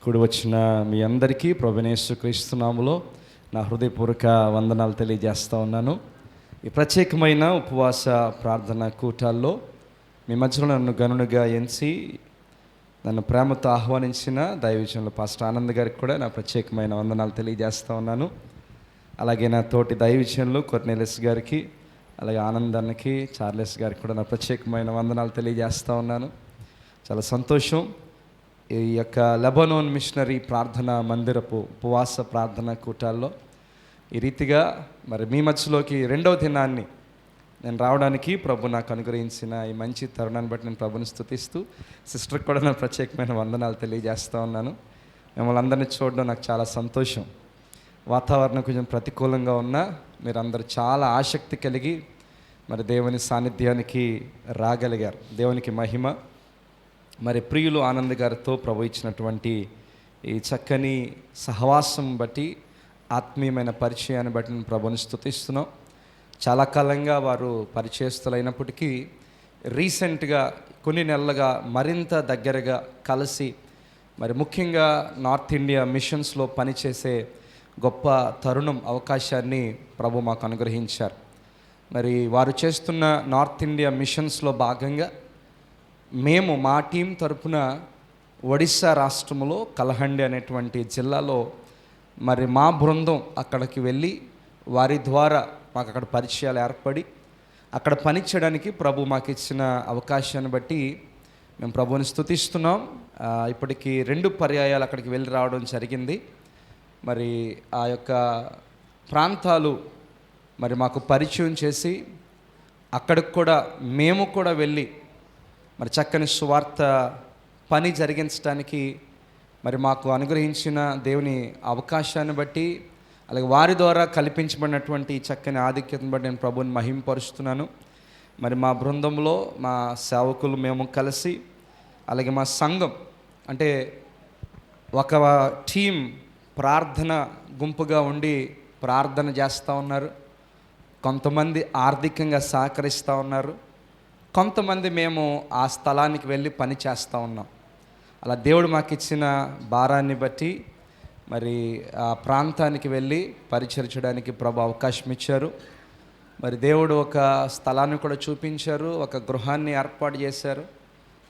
కూడి వచ్చిన మీ అందరికీ ప్రభువైన యేసుక్రీస్తు నామములో నా హృదయపూర్వక వందనాలు తెలియజేస్తూ ఉన్నాను. ఈ ప్రత్యేకమైన ఉపవాస ప్రార్థన కూటాల్లో మీ మధ్యలో నన్ను గనునిగా ఎంచి నన్ను ప్రేమతో ఆహ్వానించిన దైవజనులు పాస్టర్ ఆనంద్ గారికి కూడా నా ప్రత్యేకమైన వందనాలు తెలియజేస్తూ ఉన్నాను. అలాగే నా తోటి దైవజనులు కొర్నేలియస్ గారికి, అలాగే ఆనంద్ అన్నకి, చార్లెస్ గారికి కూడా నా ప్రత్యేకమైన వందనాలు తెలియజేస్తూ ఉన్నాను. చాలా సంతోషం. ఈ యొక్క లెబనోన్ మిషనరీ ప్రార్థన మందిరపు ఉపవాస ప్రార్థన కూటాల్లో ఈ రీతిగా మరి మీ మధ్యలోకి రెండవ దినాన్ని నేను రావడానికి ప్రభు నాకు అనుగ్రహించిన ఈ మంచి తరుణాన్ని బట్టి నేను ప్రభుని స్తుతిస్తూ సిస్టర్కి కూడా నా ప్రత్యేకమైన వందనాలు తెలియజేస్తూ ఉన్నాను. మిమ్మల్ని అందరినీ చూడడం నాకు చాలా సంతోషం. వాతావరణం కొంచెం ప్రతికూలంగా ఉన్నా మీరందరూ చాలా ఆసక్తి కలిగి మరి దేవుని సాన్నిధ్యానికి రాగలిగారు. దేవునికి మహిమ. మరి ప్రియులు ఆనంద్ గారితో ప్రభు ఇచ్చినటువంటి ఈ చక్కని సహవాసం బట్టి, ఆత్మీయమైన పరిచయాన్ని బట్టి నేను ప్రభుని స్తుతిస్తున్నాం. చాలా కాలంగా వారు పరిచయస్తులైనప్పటికీ రీసెంట్గా కొన్ని నెలలుగా మరింత దగ్గరగా కలిసి మరి ముఖ్యంగా నార్త్ ఇండియా మిషన్స్లో పనిచేసే గొప్ప తరుణం, అవకాశాన్ని ప్రభు మాకు అనుగ్రహించారు. మరి వారు చేస్తున్న నార్త్ ఇండియా మిషన్స్లో భాగంగా మేము మా టీం తరపున ఒడిస్సా రాష్ట్రంలో కలహండి అనేటువంటి జిల్లాలో మరి మా బృందం అక్కడికి వెళ్ళి వారి ద్వారా మాకు అక్కడ పరిచయాలు ఏర్పడి అక్కడ పనిచేయడానికి ప్రభు మాకు ఇచ్చిన అవకాశాన్ని బట్టి మేము ప్రభువుని స్తుతిస్తున్నాం. ఇప్పటికి 2 పర్యాయాలు అక్కడికి వెళ్ళి రావడం జరిగింది. మరి ఆ యొక్క ప్రాంతాలు మరి మాకు పరిచయం చేసి అక్కడికి కూడా మేము కూడా వెళ్ళి మరి చక్కని సువార్త పని జరిగించడానికి మరి మాకు అనుగ్రహించిన దేవుని అవకాశాన్ని బట్టి, అలాగే వారి ద్వారా కల్పించబడినటువంటి చక్కని ఆధిక్యతను బట్టి నేను ప్రభువుని మహింపరుస్తున్నాను. మరి మా బృందంలో మా సేవకులు మేము కలిసి, అలాగే మా సంఘం అంటే ఒక టీం ప్రార్థన గుంపుగా ఉండి ప్రార్థన చేస్తూ ఉన్నారు. కొంతమంది ఆర్థికంగా సహకరిస్తూ ఉన్నారు, కొంతమంది మేము ఆ స్థలానికి వెళ్ళి పని చేస్తూ ఉన్నాం. అలా దేవుడు మాకు ఇచ్చిన భారాన్ని బట్టి మరి ఆ ప్రాంతానికి వెళ్ళి పరిచరించడానికి ప్రభు అవకాశం ఇచ్చారు. మరి దేవుడు ఒక స్థలాన్ని కూడా చూపించారు, ఒక గృహాన్ని ఏర్పాటు చేశారు.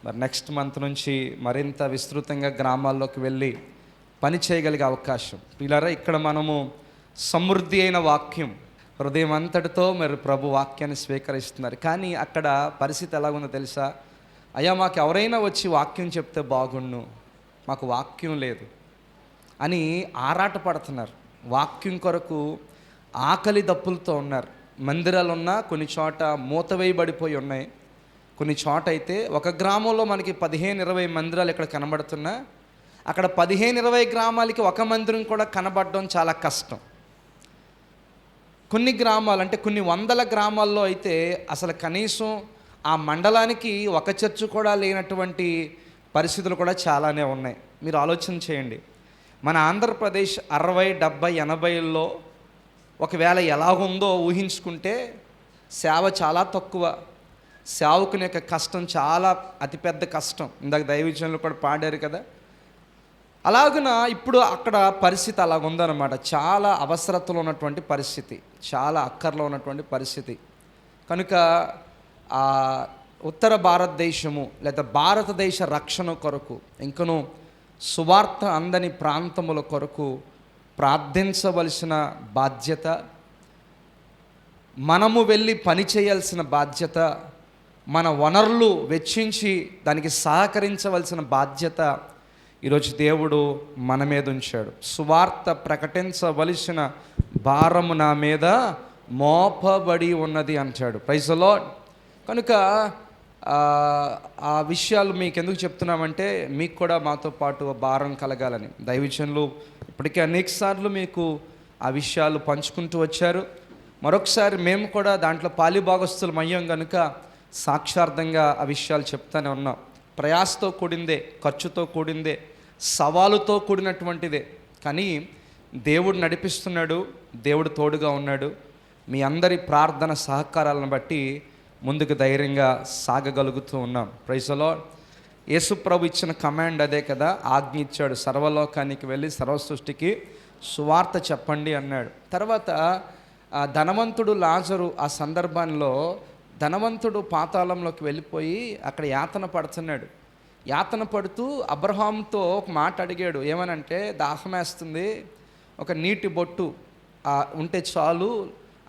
మరి నెక్స్ట్ మంత్ నుంచి మరింత విస్తృతంగా గ్రామాల్లోకి వెళ్ళి పని చేయగలిగే అవకాశం. పిల్లరా, ఇక్కడ మనము సమృద్ధి అయిన వాక్యం హృదయం అంతటితో మరి ప్రభు వాక్యాన్ని స్వీకరిస్తున్నారు. కానీ అక్కడ పరిస్థితి ఎలాగుందో తెలుసా? అయ్యా, మాకు ఎవరైనా వచ్చి వాక్యం చెప్తే బాగుండు, మాకు వాక్యం లేదు అని ఆరాట పడుతున్నారు. వాక్యం కొరకు ఆకలి దప్పులతో ఉన్నారు. మందిరాలు ఉన్నా కొన్ని చోట మూతవేయబడిపోయి ఉన్నాయి. కొన్ని చోట అయితే ఒక గ్రామంలో మనకి 15-20 మందిరాలు ఇక్కడ కనబడుతున్నా అక్కడ 15-20 గ్రామాలకి ఒక మందిరం కూడా కనబడడం చాలా కష్టం. కొన్ని గ్రామాలు అంటే కొన్ని వందల గ్రామాల్లో అయితే అసలు కనీసం ఆ మండలానికి ఒక చర్చ్ కూడా లేనటువంటి పరిస్థితులు కూడా చాలానే ఉన్నాయి. మీరు ఆలోచన చేయండి. మన ఆంధ్రప్రదేశ్ 60, 70, 80ల్లో ఒకవేళ ఎలాగుందో ఊహించుకుంటే సేవ చాలా తక్కువ. సేవకుని యొక్క కష్టం చాలా అతిపెద్ద కష్టం. ఇందాక దైవజనులు కూడా పాడారు కదా. అలాగున ఇప్పుడు అక్కడ పరిస్థితి అలాగుందన్నమాట. చాలా అవసరతలో ఉన్నటువంటి పరిస్థితి, చాలా అక్కర్లో ఉన్నటువంటి పరిస్థితి. కనుక ఆ ఉత్తర భారతదేశము లేదా భారతదేశ రక్షణ కొరకు, ఇంకను సువార్త అందని ప్రాంతముల కొరకు ప్రార్థించవలసిన బాధ్యత, మనము వెళ్ళి పని చేయాల్సిన బాధ్యత, మన వనరులు వెచ్చించి దానికి సహకరించవలసిన బాధ్యత ఈరోజు దేవుడు మన మీద ఉంచాడు. సువార్త ప్రకటించవలసిన భారము నా మీద మోపబడి ఉన్నది అంటాడు. Praise the lord. కనుక ఆ విషయాలు మీకు ఎందుకు చెప్తున్నామంటే మీకు కూడా మాతో పాటు భారం కలగాలని. దైవజనులు ఇప్పటికే అనేకసార్లు మీకు ఆ విషయాలు పంచుకుంటూ వచ్చారు. మరొకసారి మేము కూడా దాంట్లో పాలిభాగస్తులం అయ్యాం కనుక సాక్షార్థంగా ఆ విషయాలు చెప్తానే ఉన్నాం. ప్రయాసతో కూడిందే, ఖర్చుతో కూడిందే, సవాలుతో కూడినటువంటిదే. కానీ దేవుడు నడిపిస్తున్నాడు, దేవుడు తోడుగా ఉన్నాడు. మీ అందరి ప్రార్థన సహకారాలను బట్టి ముందుకు ధైర్యంగా సాగగలుగుతూ ఉన్నాం. Praise the lord. యేసు ప్రభు ఇచ్చిన కమాండ్ అదే కదా, ఆజ్ఞ ఇచ్చాడు, సర్వలోకానికి వెళ్ళి సర్వ సృష్టికి సువార్త చెప్పండి అన్నాడు. తర్వాత ధనవంతుడు లాజరు ఆ సందర్భంలో ధనవంతుడు పాతాళంలోకి వెళ్ళిపోయి అక్కడ యాతన పడుతున్నాడు. యాతన పడుతూ అబ్రహాంతో ఒక మాట అడిగాడు, ఏమనంటే దాహమేస్తుంది, ఒక నీటి బొట్టు ఉంటే చాలు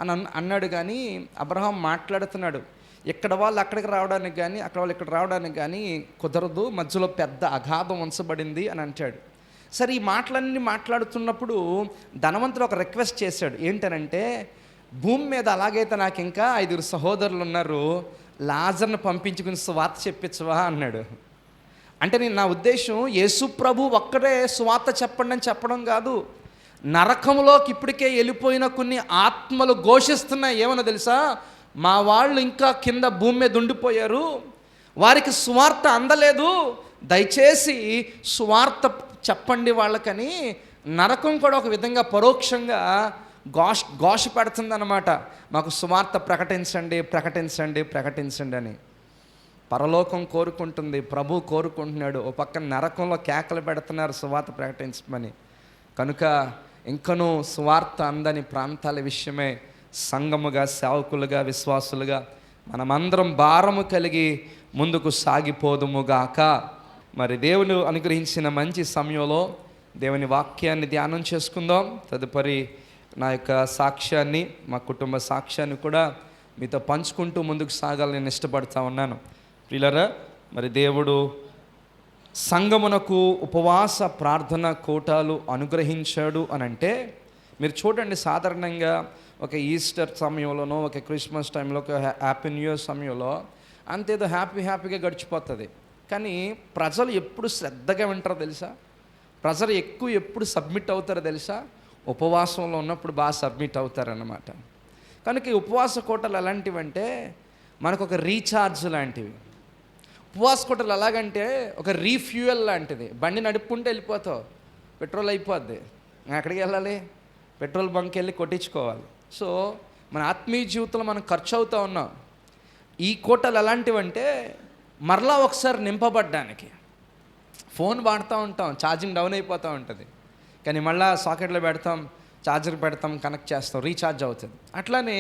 అని అన్నాడు. కానీ అబ్రహాం మాట్లాడుతున్నాడు, ఇక్కడ వాళ్ళు అక్కడికి రావడానికి కానీ అక్కడ వాళ్ళు ఇక్కడ రావడానికి కానీ కుదరదు, మధ్యలో పెద్ద అగాధం ఉంచబడింది అని అంటాడు. సరే, ఈ మాటలన్నీ మాట్లాడుతున్నప్పుడు ధనవంతుడు ఒక రిక్వెస్ట్ చేశాడు. ఏంటనంటే, భూమి మీద అలాగైతే నాకు ఇంకా 5 సహోదరులు ఉన్నారు, లాజర్ను పంపించుకుని సువార్త చెప్పించవా అన్నాడు. అంటే నా ఉద్దేశం, యేసు ప్రభు ఒక్కడే సువార్త చెప్పండి అని చెప్పడం కాదు, నరకంలోకి ఇప్పటికే వెళ్ళిపోయిన కొన్ని ఆత్మలు ఘోషిస్తున్నాయి. ఏమన్నా తెలుసా, మా వాళ్ళు ఇంకా కింద భూమి మీద ఉండిపోయారు, వారికి సువార్త అందలేదు, దయచేసి సువార్త చెప్పండి వాళ్ళకని నరకం కూడా ఒక విధంగా పరోక్షంగా ఘోష పెడుతుందన్నమాట. మాకు సువార్త ప్రకటించండి ప్రకటించండి ప్రకటించండి అని. పరలోకం కోరుకుంటుంది, ప్రభు కోరుకుంటున్నాడు, ఓ పక్కన నరకంలో కేకలు పెడుతున్నారు సువార్త ప్రకటించమని. కనుక ఇంకనూ సువార్త అందని ప్రాంతాల విషయమే సంఘముగా, సేవకులుగా, విశ్వాసులుగా మనమందరం భారము కలిగి ముందుకు సాగిపోదుముగాక. మరి దేవుని అనుగ్రహించిన మంచి సమయంలో దేవుని వాక్యాన్ని ధ్యానం చేసుకుందాం. తదుపరి నా యొక్క సాక్ష్యాన్ని, మా కుటుంబ సాక్ష్యాన్ని కూడా మీతో పంచుకుంటూ ముందుకు సాగాలని నేను ఇష్టపడతా ఉన్నాను. ప్రియులారా, మరి దేవుడు సంఘమునకు ఉపవాస ప్రార్థన కూటాలు అనుగ్రహించాడు అని అంటే, మీరు చూడండి, సాధారణంగా ఒక ఈస్టర్ సమయంలోనో, ఒక క్రిస్మస్ టైంలో, ఒక హ్యాపీ న్యూ ఇయర్ సమయంలో అంతేదో హ్యాపీగా గడిచిపోతుంది. కానీ ప్రజలు ఎప్పుడు శ్రద్ధగా వింటారో తెలుసా, ప్రజలు ఎప్పుడు సబ్మిట్ అవుతారో తెలుసా, ఉపవాసంలో ఉన్నప్పుడు బాగా సబ్మిట్ అవుతారన్నమాట. కనుక ఈ ఉపవాస కోటలు ఎలాంటివంటే మనకు ఒక రీఛార్జ్ లాంటివి. ఉపవాస కోటలు ఎలాగంటే ఒక రీఫ్యూయల్ లాంటిది. బండి నడుపుకుంటే వెళ్ళిపోతావు, పెట్రోల్ అయిపోద్ది, ఎక్కడికి వెళ్ళాలి, పెట్రోల్ బంక్కి వెళ్ళి కొట్టించుకోవాలి. సో మన ఆత్మీయ జీవితంలో మనం ఖర్చు అవుతూ ఉన్నాం. ఈ కోటలు ఎలాంటివంటే మరలా ఒకసారి నింపబడ్డానికి. ఫోన్ వాడుతూ ఉంటాం, ఛార్జింగ్ డౌన్ అయిపోతూ ఉంటుంది, కానీ మళ్ళీ సాకెట్లో పెడతాం, ఛార్జర్ పెడతాం, కనెక్ట్ చేస్తాం, రీఛార్జ్ అవుతుంది. అట్లానే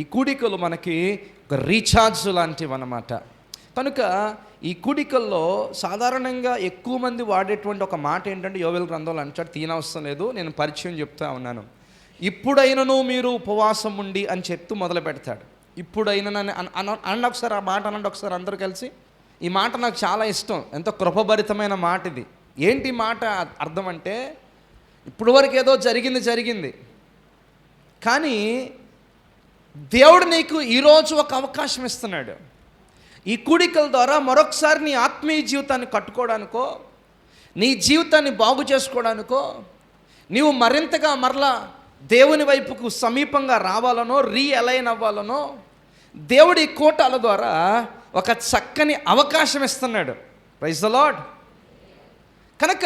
ఈ కూడికలు మనకి ఒక రీఛార్జ్ లాంటివి అన్నమాట. కనుక ఈ కూడికల్లో సాధారణంగా ఎక్కువ మంది వాడేటువంటి ఒక మాట ఏంటంటే, యోవేలు గ్రంథంలో అంటాడు, తీనవసరం లేదు, నేను పరిచయం చెప్తా ఉన్నాను, ఇప్పుడైనను మీరు ఉపవాసం ఉండి అని చెప్తూ మొదలు పెడతాడు. ఇప్పుడైనా అనండి ఒకసారి, ఆ మాట అనండి ఒకసారి అందరూ కలిసి. ఈ మాట నాకు చాలా ఇష్టం, ఎంతో కృపభరితమైన మాట ఇది. ఏంటి మాట అర్థం అంటే, ఇప్పుడు వరకు ఏదో జరిగింది, కానీ దేవుడు నీకు ఈరోజు ఒక అవకాశం ఇస్తున్నాడు. ఈ కూడికల ద్వారా మరొకసారి నీ ఆత్మీయ జీవితాన్ని కట్టుకోవడానికో, నీ జీవితాన్ని బాగు చేసుకోవడానికో, నీవు మరింతగా మరలా దేవుని వైపుకు సమీపంగా రావాలనో, రీఅలైన్ అవ్వాలనో దేవుడి కోటాల ద్వారా ఒక చక్కని అవకాశం ఇస్తున్నాడు. Praise the lord. కనుక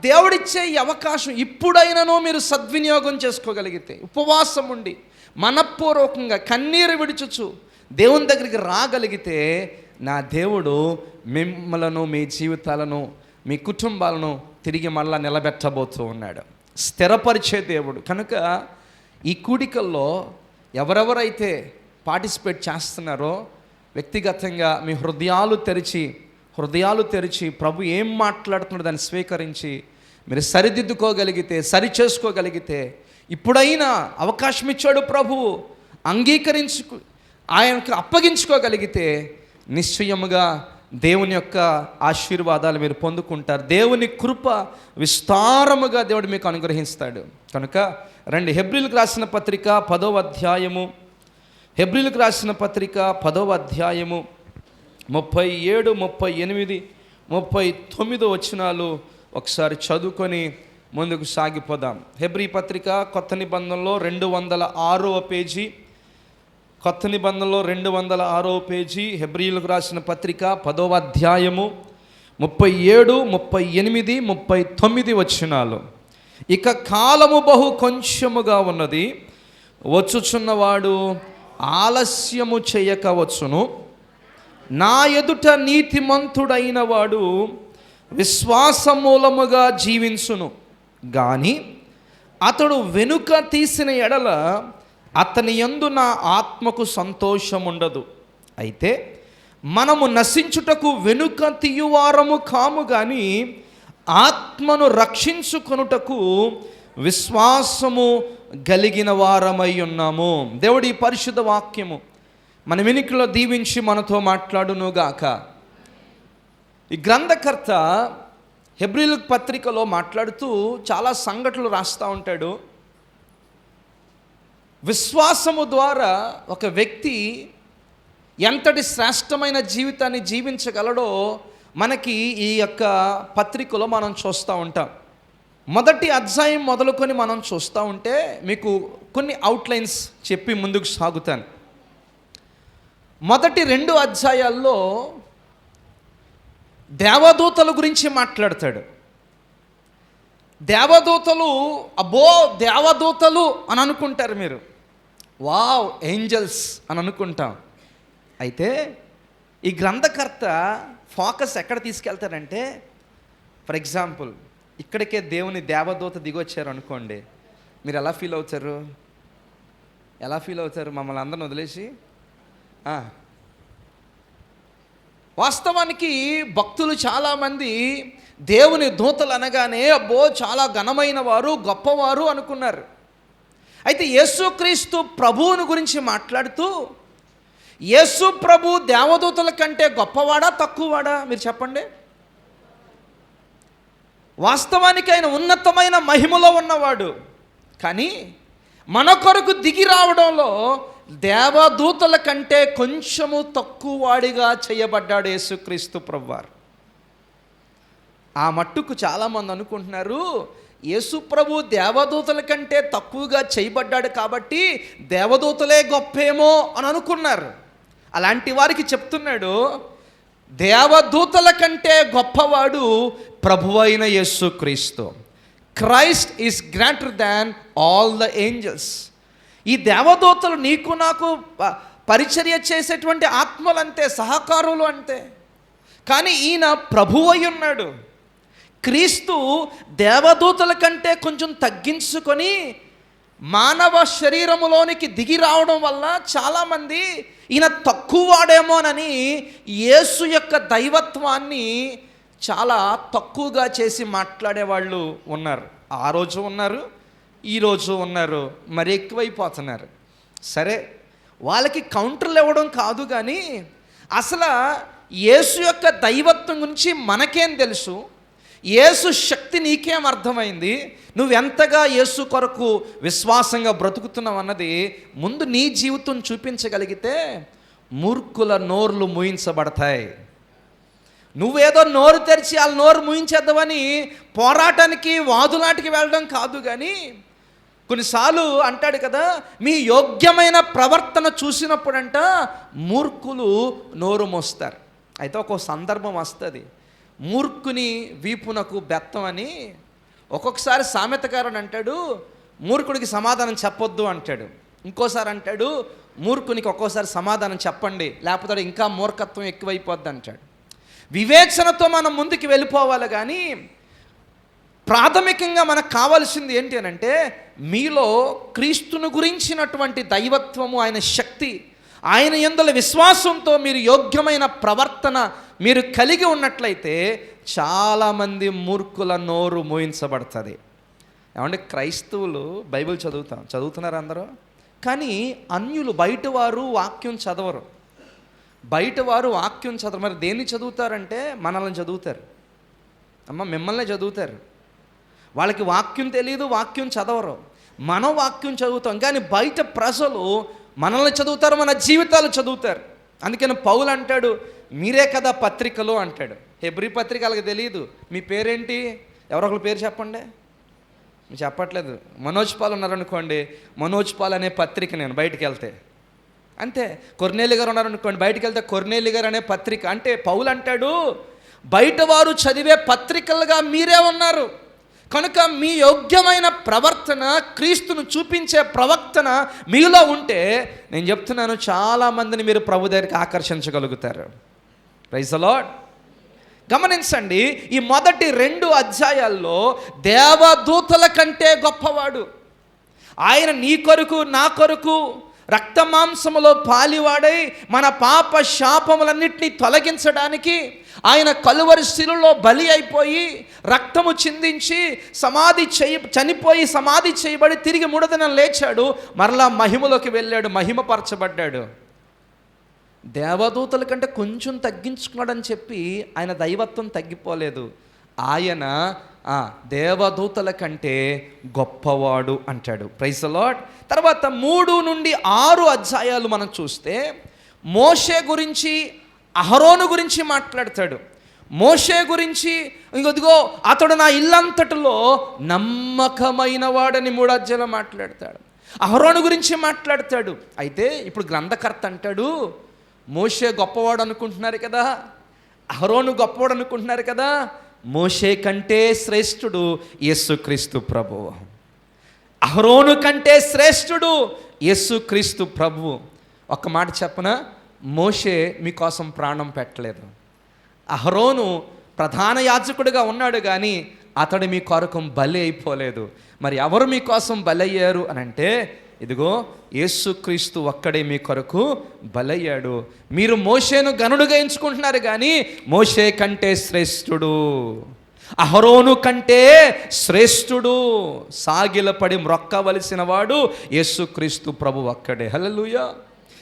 దేవుడిచ్చే ఈ అవకాశం ఇప్పుడైనానో మీరు సద్వినియోగం చేసుకోగలిగితే, ఉపవాసం ఉండి మనఃపూర్వకంగా కన్నీరు విడుచుచు దేవుని దగ్గరికి రాగలిగితే, నా దేవుడు మిమ్మలను, మీ జీవితాలను, మీ కుటుంబాలను తిరిగి మళ్ళా నిలబెట్టబోతూ ఉన్నాడు, స్థిరపరిచే దేవుడు. కనుక ఈ కూడికల్లో ఎవరెవరైతే పార్టిసిపేట్ చేస్తున్నారో వ్యక్తిగతంగా మీ హృదయాలు తెరిచి ప్రభు ఏం మాట్లాడుతున్నాడో దాన్ని స్వీకరించి మీరు సరిదిద్దుకోగలిగితే, సరి చేసుకోగలిగితే, ఇప్పుడైనా అవకాశం ఇచ్చాడు ప్రభువు, ఆయనకు అప్పగించుకోగలిగితే నిశ్చయముగా దేవుని యొక్క ఆశీర్వాదాలు మీరు పొందుకుంటారు. దేవుని కృప విస్తారముగా దేవుడు మీకు అనుగ్రహిస్తాడు. కనుక రండి, హెబ్రీలకు రాసిన పత్రిక 10వ అధ్యాయము, హెబ్రీలకు రాసిన పత్రిక 10వ అధ్యాయము 37, 38, 39 వచనాలు ఒకసారి చదువుకొని ముందుకు సాగిపోదాం. హెబ్రీ పత్రిక కొత్త నిబంధనలో 206వ పేజీ, కొత్త నిబంధనలో 206వ పేజీ, హెబ్రీలకు రాసిన పత్రిక 10వ అధ్యాయము 37, 38, 39 వచనాలు. ఇక కాలము బహు కొంచెముగా ఉన్నది, వచ్చుచున్నవాడు ఆలస్యము చేయక వచ్చును, నా ఎదుట నీతిమంతుడైన వాడు విశ్వాసమూలముగా జీవించును, గాని అతడు వెనుక తీసిన ఎడల అతని యందు నా ఆత్మకు సంతోషముండదు. అయితే మనము నశించుటకు వెనుక తీయువారము కాము, కానీ ఆత్మను రక్షించుకొనుటకు విశ్వాసము కలిగిన వారమై ఉన్నాము. దేవుడి పరిశుద్ధ వాక్యము మన వెనుకలో దీవించి మనతో మాట్లాడునుగాక. ఈ గ్రంథకర్త హెబ్రీయుల పత్రికలో మాట్లాడుతూ చాలా సంఘటనలు రాస్తూ ఉంటాడు. విశ్వాసము ద్వారా ఒక వ్యక్తి ఎంతటి శ్రేష్టమైన జీవితాన్ని జీవించగలడో మనకి ఈ యొక్క పత్రికలో మనం చూస్తూ ఉంటాం. మొదటి అధ్యాయం మొదలుకొని మనం చూస్తూ ఉంటే మీకు కొన్ని అవుట్లైన్స్ చెప్పి ముందుకు సాగుతాను. మొదటి 2 అధ్యాయాల్లో దేవదూతల గురించి మాట్లాడతాడు. దేవదూతలు, అబ్బో దేవదూతలు అని అనుకుంటారు మీరు, వావ్ ఏంజల్స్ అని అనుకుంటాం. అయితే ఈ గ్రంథకర్త ఫోకస్ ఎక్కడ తీసుకెళ్తారంటే, ఫర్ ఎగ్జాంపుల్ ఇక్కడికే దేవుని దేవదూత దిగొచ్చారు అనుకోండి, మీరు ఎలా ఫీల్ అవుతారు? మమ్మల్ని అందరిని వదిలేసి? వాస్తవానికి భక్తులు చాలామంది దేవుని దూతలు అనగానే అబ్బో చాలా ఘనమైన వారు, గొప్పవారు అనుకున్నారు. అయితే యేసుక్రీస్తు ప్రభువుని గురించి మాట్లాడుతూ, యేసు ప్రభు దేవదూతల కంటే గొప్పవాడా తక్కువవాడా? మీరు చెప్పండి. వాస్తవానికి ఆయన ఉన్నతమైన మహిమలో ఉన్నవాడు, కానీ మన కొరకు దిగి రావడంలో దేవదూతల కంటే కొంచెము తక్కువ వాడిగా చేయబడ్డాడు యేసుక్రీస్తు ప్రభువారు. ఆ మట్టుకు చాలామంది అనుకుంటున్నారు, యేసు ప్రభు దేవదూతల కంటే తక్కువగా చేయబడ్డాడు కాబట్టి దేవదూతలే గొప్పేమో అని అనుకున్నారు. అలాంటి వారికి చెప్తున్నాడు, దేవదూతల కంటే గొప్పవాడు ప్రభువైన యేసుక్రీస్తు. Christ is greater than all the angels. ఈ దేవదూతలు నీకు నాకు పరిచర్య చేసేటువంటి ఆత్మలు అంతే, సహకారులు అంతే. కానీ ఈయన ప్రభువై ఉన్నాడు. క్రీస్తు దేవదూతల కంటే కొంచెం తగ్గించుకొని మానవ శరీరములోనికి దిగి రావడం వల్ల చాలామంది ఈయన తక్కువ వాడేమోనని యేసు యొక్క దైవత్వాన్ని చాలా తక్కువగా చేసి మాట్లాడేవాళ్ళు ఉన్నారు. ఆ రోజు ఉన్నారు, ఈరోజు ఉన్నారు, మరి ఎక్కువైపోతున్నారు. సరే, వాళ్ళకి కౌంటర్లు ఇవ్వడం కాదు, కానీ అసలు యేసు యొక్క దైవత్వం గురించి మనకేం తెలుసు? యేసు శక్తి నీకేం అర్థమైంది? నువ్వెంతగా యేసు కొరకు విశ్వాసంగా బ్రతుకుతున్నావు అన్నది ముందు నీ జీవితం చూపించగలిగితే మూర్ఖుల నోర్లు మూయించబడతాయి. నువ్వేదో నోరు తెరిచి వాళ్ళ నోరు మూయించేద్దామని పోరాటానికి వాదులాటికి వెళ్ళడం కాదు. కానీ కొన్నిసార్లు అంటాడు కదా, మీ యోగ్యమైన ప్రవర్తన చూసినప్పుడంట మూర్ఖులు నోరు మోస్తారు. అయితే ఒక సందర్భం వస్తుంది, మూర్ఖుని వీపునకు బెత్తం అని. ఒక్కొక్కసారి సామెతకారుడు అంటాడు, మూర్ఖుడికి సమాధానం చెప్పొద్దు అంటాడు. ఇంకోసారి అంటాడు, మూర్ఖునికి ఒక్కోసారి సమాధానం చెప్పండి, లేకపోతే ఇంకా మూర్ఖత్వం ఎక్కువైపోద్ది అంటాడు. వివేచనతో మనం ముందుకు వెళ్ళిపోవాలి. కానీ ప్రాథమికంగా మనకు కావాల్సింది ఏంటి అని అంటే, మీలో క్రీస్తును గురించినటువంటి దైవత్వము, ఆయన శక్తి, ఆయన యందుల విశ్వాసంతో మీరు యోగ్యమైన ప్రవర్తన మీరు కలిగి ఉన్నట్లయితే చాలామంది మూర్ఖుల నోరు మోయించబడుతుంది. ఏమంటే క్రైస్తవులు బైబిల్ చదువుతున్నారు అందరూ, కానీ అన్యులు బయటవారు వాక్యం చదవరు. మరి దేన్ని చదువుతారంటే మనల్ని చదువుతారు. మిమ్మల్ని చదువుతారు. వాళ్ళకి వాక్యం తెలియదు, వాక్యం చదవరు. మనం వాక్యం చదువుతాం, కానీ బయట ప్రజలు మనల్ని చదువుతారు, మన జీవితాలు చదువుతారు. అందుకని పౌలు అంటాడు, మీరే కదా పత్రికలు అంటాడు. హెబ్రీ పత్రిక వాళ్ళకి తెలియదు. మీ పేరేంటి? ఎవరొకరు పేరు చెప్పండి. మీరు చెప్పట్లేదు. మనోజ్ పాల్ ఉన్నారనుకోండి, మనోజ్ పాల్ అనే పత్రిక నేను బయటికి వెళ్తే అంతే. కొర్నేలి గారు ఉన్నారనుకోండి, బయటికి వెళ్తే కొర్నేలి గారు అనే పత్రిక. అంటే పౌలు అంటాడు, బయట వారు చదివే పత్రికలుగా మీరే ఉన్నారు. కనుక మీ యోగ్యమైన ప్రవర్తన, క్రీస్తును చూపించే ప్రవర్తన మీలో ఉంటే నేను చెప్తున్నాను, చాలామందిని మీరు ప్రభు దగ్గరికి ఆకర్షించగలుగుతారు. Praise the lord. గమనించండి, ఈ మొదటి 2 అధ్యాయాల్లో దేవదూతల కంటే గొప్పవాడు ఆయన. నీ కొరకు నా కొరకు రక్తమాంసములో పాలివాడై మన పాప శాపములన్నింటినీ తొలగించడానికి ఆయన కలువరి శిలువలో బలి అయిపోయి రక్తము చిందించి చనిపోయి సమాధి చేయబడి తిరిగి 3వ దినం లేచాడు. మరలా మహిమలోకి వెళ్ళాడు, మహిమపరచబడ్డాడు. దేవదూతల కంటే కొంచెం తగ్గించుకున్నాడని చెప్పి ఆయన దైవత్వం తగ్గిపోలేదు. ఆయన దేవదూతల కంటే గొప్పవాడు అంటాడు. Praise the Lord. తర్వాత 3 నుండి 6 అధ్యాయాలు మనం చూస్తే మోషే గురించి, అహరోను గురించి మాట్లాడతాడు. మోషే గురించి, ఇదిగో అతడు నా ఇల్లంతటిలో నమ్మకమైన వాడని 3 అధ్యాయాలు మాట్లాడతాడు. అహరోను గురించి మాట్లాడతాడు. అయితే ఇప్పుడు గ్రంథకర్త అంటాడు, మోషే గొప్పవాడు అనుకుంటున్నారు కదా, అహరోను గొప్పవాడు అనుకుంటున్నారు కదా, మోషే కంటే శ్రేష్ఠుడు యేసుక్రీస్తు ప్రభువు. అహరోను కంటే శ్రేష్ఠుడు యేసుక్రీస్తు ప్రభువు. ఒక్క మాట చెప్పనా, మోషే మీకోసం ప్రాణం పెట్టలేదు. అహరోను ప్రధాన యాజకుడిగా ఉన్నాడు కానీ అతడు మీ కొరకు బలి అయిపోలేదు. మరి ఎవరు మీకోసం బలయ్యారు అని అంటే, ఇదిగో యేసుక్రీస్తు ఒక్కడే మీ కొరకు బలయ్యాడు. మీరు మోషేను గనుడుగా ఎంచుకుంటున్నారు కానీ మోషే కంటే శ్రేష్ఠుడు, అహరోను కంటే శ్రేష్ఠుడు, సాగిలపడి మ్రొక్కవలసిన వాడు యేసుక్రీస్తు ప్రభు ఒక్కడే. హల్లెలూయా.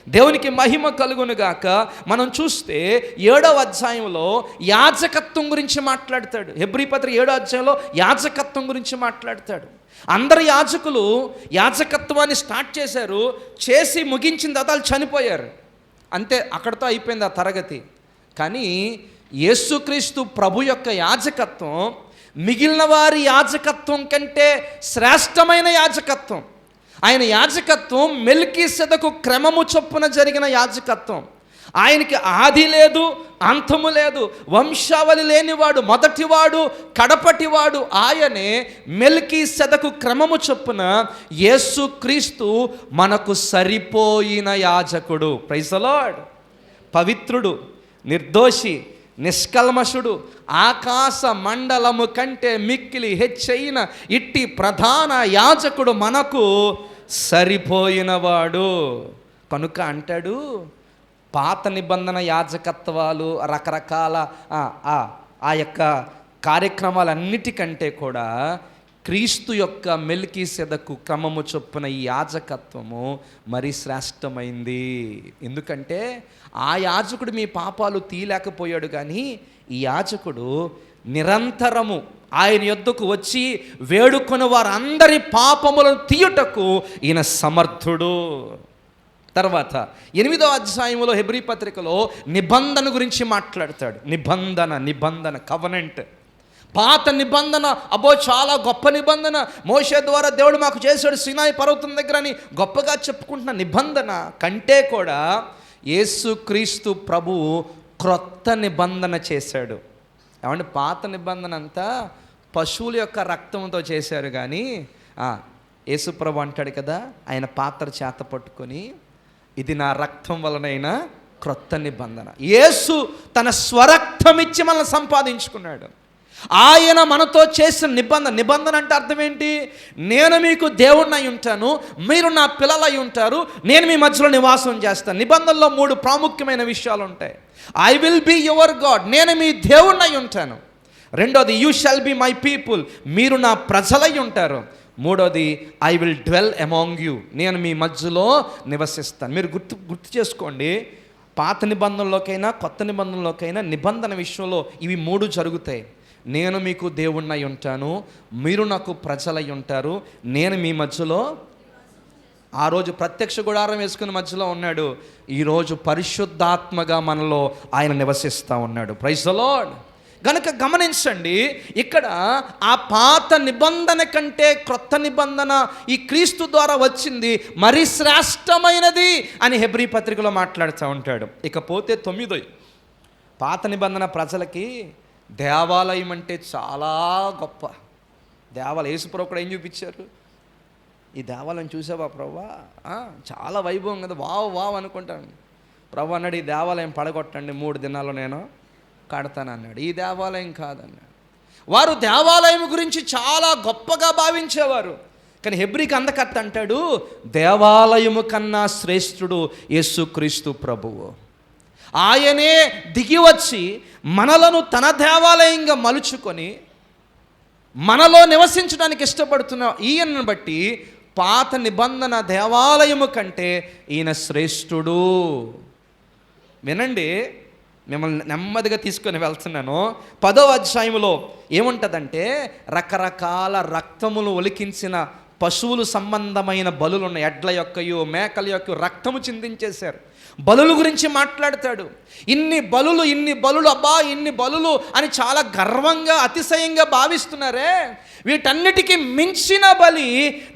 దేవునికి మహిమ కలుగునుగాక. మనం చూస్తే 7వ అధ్యాయంలో యాజకత్వం గురించి మాట్లాడతాడు. హెబ్రీ పత్రిక 7వ అధ్యాయంలో యాజకత్వం గురించి మాట్లాడతాడు. అందరు యాజకులు యాజకత్వాన్ని స్టార్ట్ చేశారు, చేసి ముగించిన తర్వాత వాళ్ళు చనిపోయారు. అంతే, అక్కడితో అయిపోయింది ఆ తరగతి. కానీ యేసుక్రీస్తు ప్రభు యొక్క యాజకత్వం మిగిలిన వారి యాజకత్వం కంటే శ్రేష్టమైన యాజకత్వం. ఆయన యాజకత్వం మెల్కీసెదకు క్రమము చొప్పున జరిగిన యాజకత్వం. ఆయనకి ఆది లేదు, అంతము లేదు, వంశావళి లేనివాడు, మొదటివాడు, కడపటివాడు ఆయనే. మెల్కీసెదకు క్రమము చొప్పున యేసుక్రీస్తు మనకు సరిపోయిన యాజకుడు. Praise the Lord. పవిత్రుడు, నిర్దోషి, నిష్కల్మషుడు, ఆకాశ మండలము కంటే మిక్కిలి హెచ్చైన ఇట్టి ప్రధాన యాజకుడు మనకు సరిపోయినవాడు. కనుక అంటాడు, పాత నిబంధన యాజకత్వాలు రకరకాల ఆ యొక్క కార్యక్రమాలన్నిటికంటే కూడా క్రీస్తు యొక్క మెల్కీసెదకు క్రమము చొప్పున ఈ యాజకత్వము మరి శ్రేష్టమైంది. ఎందుకంటే ఆ యాజకుడు మీ పాపాలు తీయలేకపోయాడు, కానీ ఈ యాజకుడు నిరంతరము ఆయన యొద్దకు వచ్చి వేడుకొని వారందరి పాపములను తీయుటకు ఈయన సమర్థుడు. తర్వాత 8వ అధ్యాయంలో హెబ్రీ పత్రికలో నిబంధన గురించి మాట్లాడతాడు. నిబంధన కవనెంట్. పాత నిబంధన అబ్బో చాలా గొప్ప నిబంధన, మోషే ద్వారా దేవుడు మాకు చేశాడు సీనాయి పర్వతం దగ్గర అని గొప్పగా చెప్పుకుంటున్న నిబంధన కంటే కూడా యేసుక్రీస్తు ప్రభువు క్రొత్త నిబంధన చేశాడు. ఏమంటే పాత నిబంధన అంతా పశువుల యొక్క రక్తంతో చేశారు, కానీ యేసు ప్రభు అంటాడు కదా, ఆయన పాత్ర చేత పట్టుకొని ఇది నా రక్తం వలనైనా క్రొత్త నిబంధన. యేసు తన స్వరక్తం ఇచ్చి మనల్ని సంపాదించుకున్నాడు. ఆయన మనతో చేసిన నిబంధన అంటే అర్థం ఏంటి? నేను మీకు దేవుడినై ఉంటాను, మీరు నా పిల్లలై ఉంటారు, నేను మీ మధ్యలో నివాసం చేస్తాను. నిబంధనలో 3 ప్రాముఖ్యమైన విషయాలు ఉంటాయి. I will be your God, నేను మీ దేవుడినై ఉంటాను. రెండోది, you shall be my people, మీరు నా ప్రజలై ఉంటారు. మూడోది, I will dwell among you, నేను మీ మధ్యలో నివసిస్తాను. మీరు గుర్తు చేసుకోండి, పాత నిబంధనలోకైనా కొత్త నిబంధనలోకైనా నిబంధన విషయంలో ఇవి 3 జరుగుతాయి. నేను మీకు దేవుణ్ణి ఉంటాను, మీరు నాకు ప్రజలై ఉంటారు, నేను మీ మధ్యలో. ఆ రోజు ప్రత్యక్ష గుడారం వేసుకుని మధ్యలో ఉన్నాడు, ఈరోజు పరిశుద్ధాత్మగా మనలో ఆయన నివసిస్తూ ఉన్నాడు. Praise the Lord. గనుక గమనించండి, ఇక్కడ ఆ పాత నిబంధన కంటే క్రొత్త నిబంధన ఈ క్రీస్తు ద్వారా వచ్చింది మరి శ్రేష్టమైనది అని హెబ్రీ పత్రికలో మాట్లాడుతూ ఉంటాడు. ఇకపోతే 9, పాత నిబంధన ప్రజలకి దేవాలయం అంటే చాలా గొప్ప. యేసుప్రభు కూడా ఏం చూపించారు? ఈ దేవాలయం చూసావా ప్రభువా, చాలా వైభవం కదా, వావ్ అనుకుంటాను. ప్రభు అన్నాడు, ఈ దేవాలయం పడగొట్టండి, 3 దినాల్లో నేను కడతానన్నాడు. ఈ దేవాలయం కాదన్నాడు. వారు దేవాలయం గురించి చాలా గొప్పగా భావించేవారు. కానీ హెబ్రీకి అందకర్త అంటాడు, దేవాలయము కన్నా శ్రేష్ఠుడు యేసుక్రీస్తు ప్రభువు. ఆయనే దిగి వచ్చి మనలను తన దేవాలయంగా మలుచుకొని మనలో నివసించడానికి ఇష్టపడుతున్న ఈయనను బట్టి పాత నిబంధన దేవాలయము కంటే ఈయన శ్రేష్ఠుడు. వినండి, మిమ్మల్ని నెమ్మదిగా తీసుకొని వెళ్తున్నాను. 10వ అధ్యాయంలో ఏముంటుందంటే, రకరకాల రక్తములు ఒలికించిన పశువులు సంబంధమైన బలులు ఉన్నాయి. ఎడ్ల యొక్కయు మేకల యొక్క రక్తము చిందించేశారు. బలుల గురించి మాట్లాడతాడు. ఇన్ని బలులు అబ్బా, ఇన్ని బలులు అని చాలా గర్వంగా అతిశయంగా భావిస్తున్నారే. వీటన్నిటికీ మించిన బలి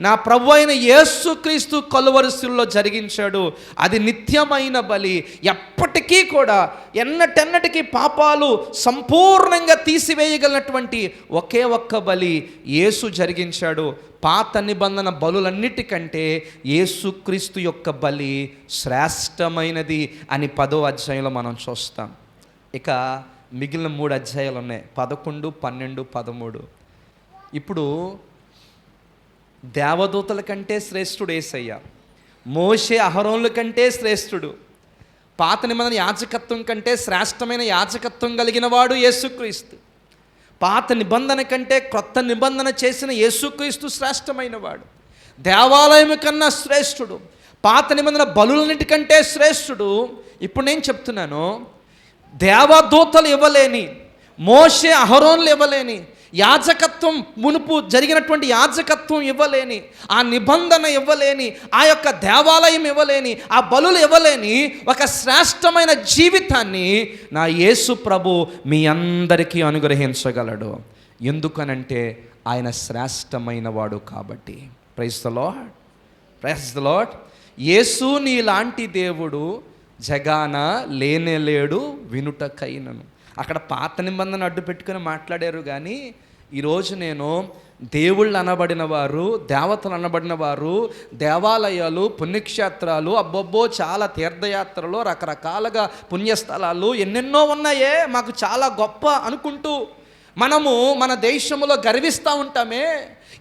నా ప్రభు అయిన యేసుక్రీస్తు కలువరిశిలువలో జరిగించాడు. అది నిత్యమైన బలి, ఎప్పటికీ కూడా ఎన్నటెన్నటికీ పాపాలు సంపూర్ణంగా తీసివేయగలిగినటువంటి ఒకే ఒక్క బలి యేసు జరిగించాడు. పాత నిబంధన బలులన్నిటికంటే యేసుక్రీస్తు యొక్క బలి శ్రేష్టమైనది అని 10వ అధ్యాయంలో మనం చూస్తాం. ఇక మిగిలిన 3 అధ్యాయాలు ఉన్నాయి, 11, 12, 13. ఇప్పుడు దేవదూతల కంటే శ్రేష్ఠుడు యేసయ్య, మోషే అహరోనుల కంటే శ్రేష్ఠుడు, పాత నిబంధన యాజకత్వం కంటే శ్రేష్టమైన యాజకత్వం కలిగిన వాడు యేసుక్రీస్తు. పాత నిబంధన కంటే క్రొత్త నిబంధన చేసిన యేసుక్రీస్తు శ్రేష్టమైన వాడు, దేవాలయం కన్నా శ్రేష్ఠుడు, పాత నిబంధన బలులన్నిటికంటే శ్రేష్ఠుడు. ఇప్పుడు నేను చెప్తున్నాను, దేవదూతలు ఇవ్వలేని, మోషే అహరోనులు ఇవ్వలేని యాజకత్వం, మునుపు జరిగినటువంటి యాజకత్వం ఇవ్వలేని, ఆ నిబంధన ఇవ్వలేని, ఆ యొక్క దేవాలయం ఇవ్వలేని, ఆ బలులు ఇవ్వలేని ఒక శ్రేష్టమైన జీవితాన్ని నా యేసు ప్రభు మీ అందరికీ అనుగ్రహించగలడు. ఎందుకనంటే ఆయన శ్రేష్టమైన వాడు కాబట్టి. Praise the lord, praise the lord. Yesu నీలాంటి దేవుడు జగాన లేనేలేడు వినుటకైనను. అక్కడ పాత నిబంధన అడ్డు పెట్టుకుని మాట్లాడారు. కానీ ఈరోజు నేను దేవుళ్ళు అనబడిన వారు, దేవతలు అనబడిన వారు, దేవాలయాలు, పుణ్యక్షేత్రాలు, అబ్బబ్బో చాలా తీర్థయాత్రలు, రకరకాలుగా పుణ్యస్థలాలు ఎన్నెన్నో ఉన్నాయే, మాకు చాలా గొప్ప అనుకుంటూ మనము మన దేశంలో గర్విస్తూ ఉంటామే.